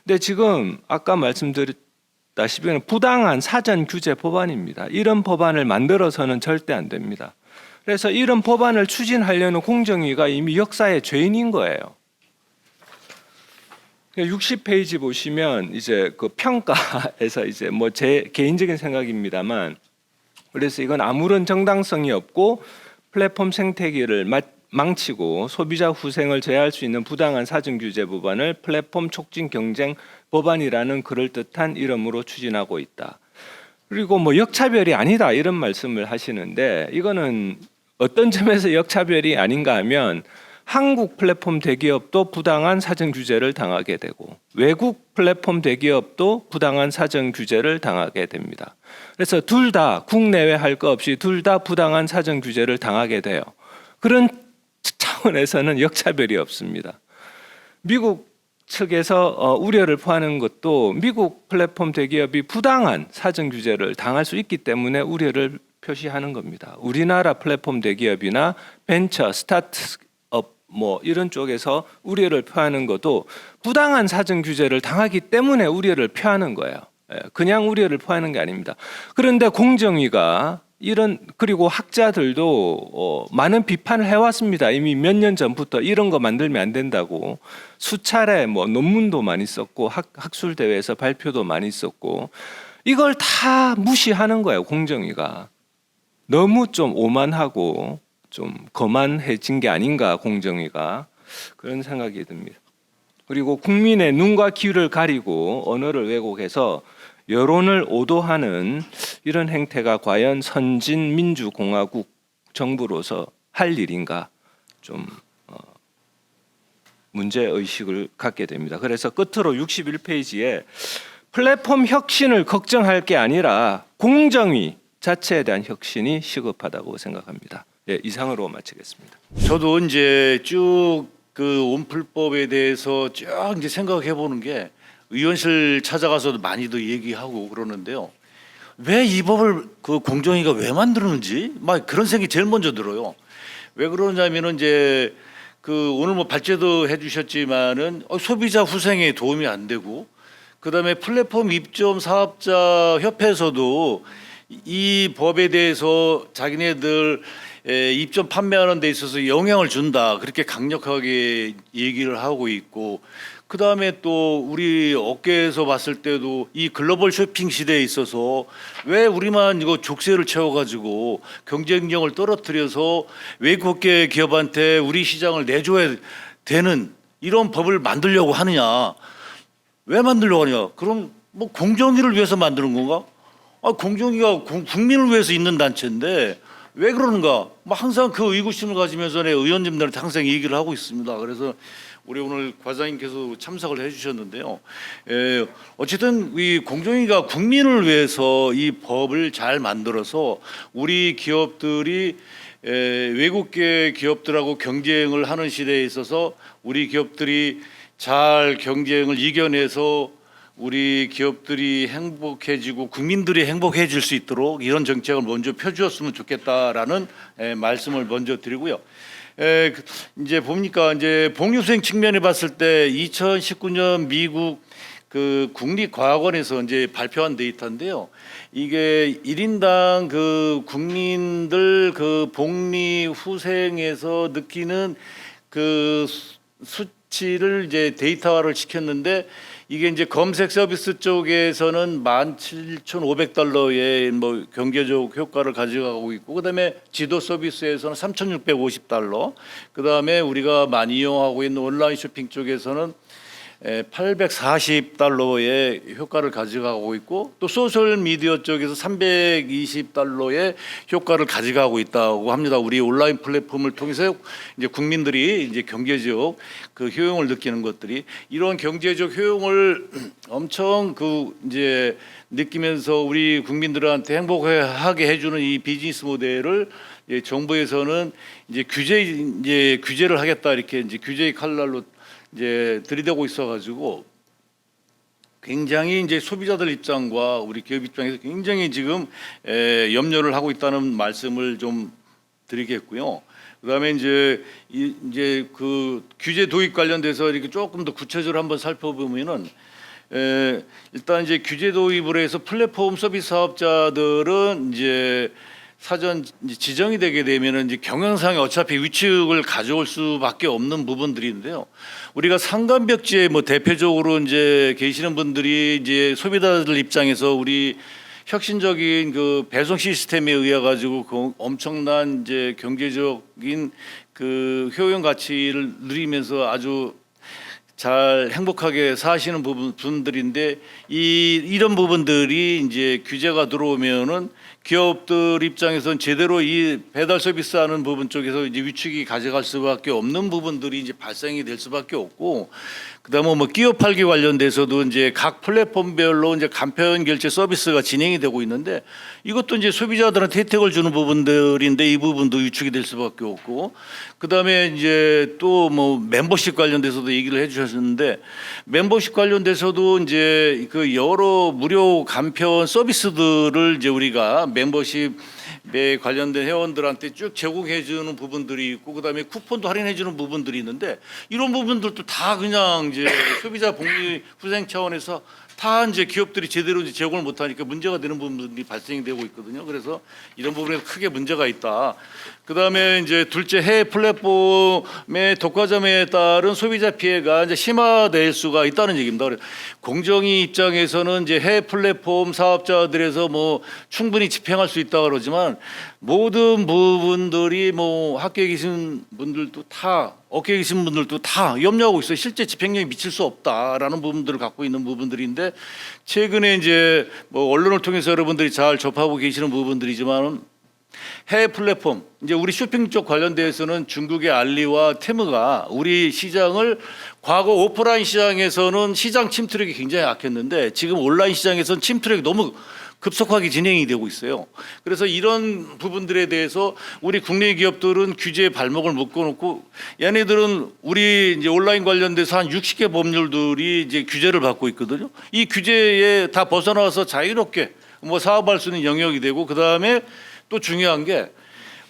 근데 지금 아까 말씀드렸다시피 부당한 사전 규제 법안입니다. 이런 법안을 만들어서는 절대 안 됩니다. 그래서 이런 법안을 추진하려는 공정위가 이미 역사의 죄인인 거예요. 60페이지 보시면 이제 그 평가에서 이제 제 개인적인 생각입니다만 그래서 이건 아무런 정당성이 없고 플랫폼 생태계를 망치고 소비자 후생을 제어할 수 있는 부당한 사전 규제 법안을 플랫폼 촉진 경쟁 법안이라는 그럴듯한 이름으로 추진하고 있다. 그리고 역차별이 아니다 이런 말씀을 하시는데 이거는 어떤 점에서 역차별이 아닌가 하면 한국 플랫폼 대기업도 부당한 사전 규제를 당하게 되고 외국 플랫폼 대기업도 부당한 사전 규제를 당하게 됩니다. 그래서 둘 다 국내외 할 거 없이 둘 다 부당한 사전 규제를 당하게 돼요. 그런 차원에서는 역차별이 없습니다. 미국 측에서 우려를 표하는 것도 미국 플랫폼 대기업이 부당한 사전 규제를 당할 수 있기 때문에 우려를 표시하는 겁니다. 우리나라 플랫폼 대기업이나 벤처, 스타트업 이런 쪽에서 우려를 표하는 것도 부당한 사전 규제를 당하기 때문에 우려를 표하는 거예요. 그냥 우려를 표하는 게 아닙니다. 그런데 공정위가 그리고 학자들도 많은 비판을 해왔습니다. 이미 몇 년 전부터 이런 거 만들면 안 된다고 수차례 논문도 많이 썼고 학술 대회에서 발표도 많이 썼고 이걸 다 무시하는 거예요. 공정위가 너무 좀 오만하고 좀 거만해진 게 아닌가 공정위가 그런 생각이 듭니다. 그리고 국민의 눈과 귀를 가리고 언어를 왜곡해서 여론을 오도하는 이런 행태가 과연 선진민주공화국 정부로서 할 일인가 좀 문제 의식을 갖게 됩니다. 그래서 끝으로 61페이지에 플랫폼 혁신을 걱정할 게 아니라 공정위 자체에 대한 혁신이 시급하다고 생각합니다. 예, 이상으로 마치겠습니다. 저도 이제 쭉 그 온풀법에 대해서 쭉 이제 생각해 보는 게 의원실 찾아가서도 많이도 얘기하고 그러는데요. 왜 이 법을 그 공정위가 왜 만들었는지 막 그런 생각이 제일 먼저 들어요. 왜 그러냐면은 이제 그 오늘 뭐 발제도 해주셨지만은 소비자 후생에 도움이 안 되고 그다음에 플랫폼 입점 사업자 협회에서도 이 법에 대해서 자기네들 입점 판매하는 데 있어서 영향을 준다 그렇게 강력하게 얘기를 하고 있고 그다음에 또 우리 업계에서 봤을 때도 이 글로벌 쇼핑 시대에 있어서 왜 우리만 이거 족쇄를 채워가지고 경쟁력을 떨어뜨려서 외국계 기업한테 우리 시장을 내줘야 되는 이런 법을 만들려고 하느냐? 왜 만들려고 하냐? 그럼 뭐 공정위를 위해서 만드는 건가? 공정위가 국민을 위해서 있는 단체인데 왜 그러는가? 뭐 항상 그 의구심을 가지면서 내 의원님들한테 항상 얘기를 하고 있습니다. 그래서 우리 오늘 과장님께서 참석을 해주셨는데요. 어쨌든 이 공정위가 국민을 위해서 이 법을 잘 만들어서 우리 기업들이 외국계 기업들하고 경쟁을 하는 시대에 있어서 우리 기업들이 잘 경쟁을 이겨내서 우리 기업들이 행복해지고 국민들이 행복해질 수 있도록 이런 정책을 먼저 펴주었으면 좋겠다라는 말씀을 먼저 드리고요. 이제 보니까 이제 복리후생 측면에 봤을 때 2019년 미국 그 국립과학원에서 이제 발표한 데이터인데요. 이게 1인당 그 국민들 그 복리후생에서 느끼는 그 수치를 이제 데이터화를 시켰는데 이게 이제 검색 서비스 쪽에서는 17,500달러의 뭐 경제적 효과를 가져가고 있고 그다음에 지도 서비스에서는 3,650달러 그다음에 우리가 많이 이용하고 있는 온라인 쇼핑 쪽에서는 840달러의 효과를 가져가고 있고 또 소셜 미디어 쪽에서 320달러의 효과를 가져가고 있다고 합니다. 우리 온라인 플랫폼을 통해서 이제 국민들이 이제 경제적 그 효용을 느끼는 것들이 이런 경제적 효용을 엄청 그 이제 느끼면서 우리 국민들한테 행복하게 해주는 이 비즈니스 모델을 정부에서는 이제 규제를 하겠다 이렇게 이제 규제의 칼날로 이제 들이대고 있어가지고 굉장히 이제 소비자들 입장과 우리 기업 입장에서 굉장히 지금 염려를 하고 있다는 말씀을 좀 드리겠고요. 그다음에 이제 그 규제 도입 관련돼서 이렇게 조금 더 구체적으로 한번 살펴보면은 일단 이제 규제 도입을 해서 플랫폼 서비스 사업자들은 이제 사전 지정이 되게 되면은 이제 경영상에 어차피 위축을 가져올 수밖에 없는 부분들인데요. 우리가 상간벽지에 뭐 대표적으로 이제 계시는 분들이 이제 소비자들 입장에서 우리 혁신적인 그 배송 시스템에 의해 가지고 그 엄청난 이제 경제적인 그 효용 가치를 누리면서 아주 잘 행복하게 사시는 분들인데 이런 부분들이 이제 규제가 들어오면은 기업들 입장에서는 제대로 이 배달 서비스하는 부분 쪽에서 이제 위축이 가져갈 수밖에 없는 부분들이 이제 발생이 될 수밖에 없고 그다음에 뭐 끼어 팔기 관련돼서도 이제 각 플랫폼별로 이제 간편 결제 서비스가 진행이 되고 있는데 이것도 이제 소비자들한테 혜택을 주는 부분들인데 이 부분도 위축이 될 수밖에 없고 그다음에 이제 또 뭐 멤버십 관련돼서도 얘기를 해주셨는데 멤버십 관련돼서도 이제 그 여러 무료 간편 서비스들을 이제 우리가 멤버십에 관련된 회원들한테 쭉 제공해 주는 부분들이 있고 그다음에 쿠폰도 할인해 주는 부분들이 있는데 이런 부분들도 다 그냥 이제 소비자 복리 후생 차원에서 다 이제 기업들이 제대로 이제 제공을 못 하니까 문제가 되는 부분들이 발생이 되고 있거든요. 그래서 이런 부분에 크게 문제가 있다. 그다음에 이제 둘째 해외 플랫폼의 독과점에 따른 소비자 피해가 이제 심화될 수가 있다는 얘기입니다. 그래서 공정위 입장에서는 이제 해외 플랫폼 사업자들에서 뭐 충분히 집행할 수 있다 그러지만 모든 부분들이 뭐 학계에 계신 분들도 다 업계에 계신 분들도 다 염려하고 있어요. 실제 집행력이 미칠 수 없다라는 부분들을 갖고 있는 부분들인데 최근에 이제 뭐 언론을 통해서 여러분들이 잘 접하고 계시는 부분들이지만 해외 플랫폼 이제 우리 쇼핑 쪽 관련돼서는 중국의 알리와 테무가 우리 시장을 과거 오프라인 시장에서는 시장 침투력이 굉장히 약했는데 지금 온라인 시장에서는 침투력이 너무 급속하게 진행이 되고 있어요. 그래서 이런 부분들에 대해서 우리 국내 기업들은 규제에 발목을 묶어놓고 얘네들은 우리 이제 온라인 관련돼서 한 60개 법률들이 이제 규제를 받고 있거든요. 이 규제에 다 벗어나서 자유롭게 뭐 사업할 수 있는 영역이 되고 그 다음에 또 중요한 게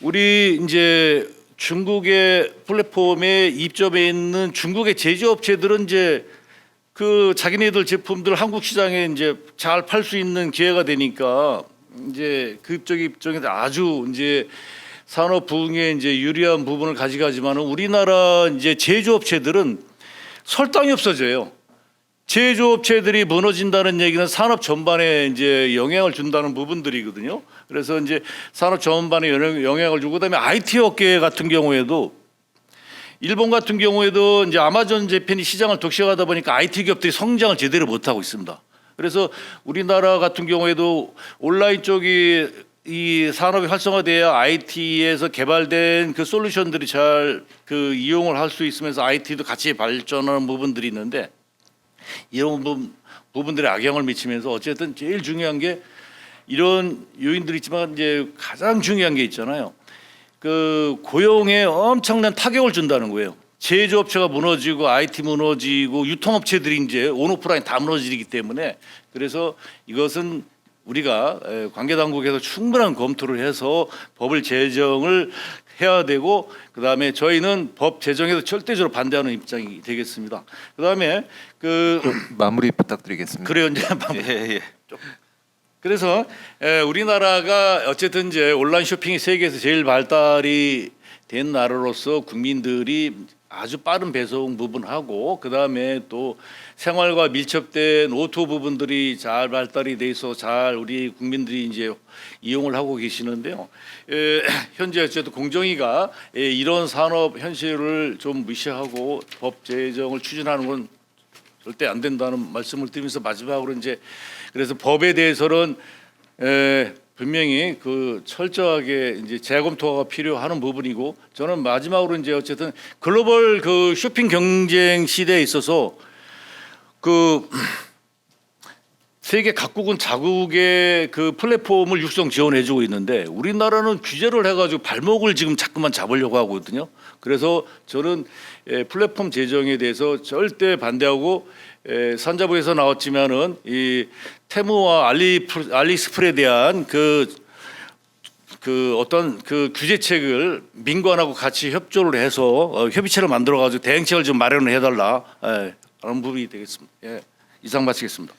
우리 이제 중국의 플랫폼에 입점해 있는 중국의 제조업체들은 이제 그 자기네들 제품들 한국 시장에 이제 잘 팔 수 있는 기회가 되니까 이제 그쪽 입장에서 아주 이제 산업 부흥에 이제 유리한 부분을 가져가지만은 우리나라 이제 제조업체들은 설탕이 없어져요. 제조업체들이 무너진다는 얘기는 산업 전반에 이제 영향을 준다는 부분들이거든요. 그래서 이제 산업 전반에 영향을 주고 그다음에 IT 업계 같은 경우에도 일본 같은 경우에도 이제 아마존 재팬이 시장을 독식하다 보니까 IT 기업들이 성장을 제대로 못 하고 있습니다. 그래서 우리나라 같은 경우에도 온라인 쪽이 이 산업이 활성화돼야 IT에서 개발된 그 솔루션들이 잘 그 이용을 할 수 있으면서 IT도 같이 발전하는 부분들이 있는데 이런 부분들에 악영향을 미치면서 어쨌든 제일 중요한 게 이런 요인들이 있지만 이제 가장 중요한 게 있잖아요. 그 고용에 엄청난 타격을 준다는 거예요. 제조업체가 무너지고 IT 무너지고 유통업체들이 이제 온오프라인 다 무너지기 때문에 그래서 이것은 우리가 관계 당국에서 충분한 검토를 해서 법을 제정을 해야 되고 그다음에 저희는 법 제정에서 절대적으로 반대하는 입장이 되겠습니다. 그다음에 그 마무리 부탁드리겠습니다. 그래요 이제 예. 그래서 우리나라가 어쨌든 이제 온라인 쇼핑이 세계에서 제일 발달이 된 나라로서 국민들이 아주 빠른 배송 부분하고 그 다음에 또 생활과 밀접된 오토 부분들이 잘 발달이 돼 있어 잘 우리 국민들이 이제 이용을 하고 계시는데요. 현재 어쨌든 공정위가 이런 산업 현실을 좀 무시하고 법 제정을 추진하는 건 절대 안 된다는 말씀을 드리면서 마지막으로 이제 그래서 법에 대해서는 분명히 그 철저하게 이제 재검토가 필요하는 부분이고 저는 마지막으로 이제 어쨌든 글로벌 그 쇼핑 경쟁 시대에 있어서 그 세계 각국은 자국의 그 플랫폼을 육성 지원해주고 있는데 우리나라는 규제를 해가지고 발목을 지금 자꾸만 잡으려고 하거든요. 그래서 저는 플랫폼 제정에 대해서 절대 반대하고 산자부에서 나왔지만은 이 테무와 알리익스프레스에 대한 그 어떤 그 규제책을 민관하고 같이 협조를 해서 협의체를 만들어 가지고 대응책을 좀 마련을 해달라 하는 부분이 되겠습니다. 예, 이상 마치겠습니다.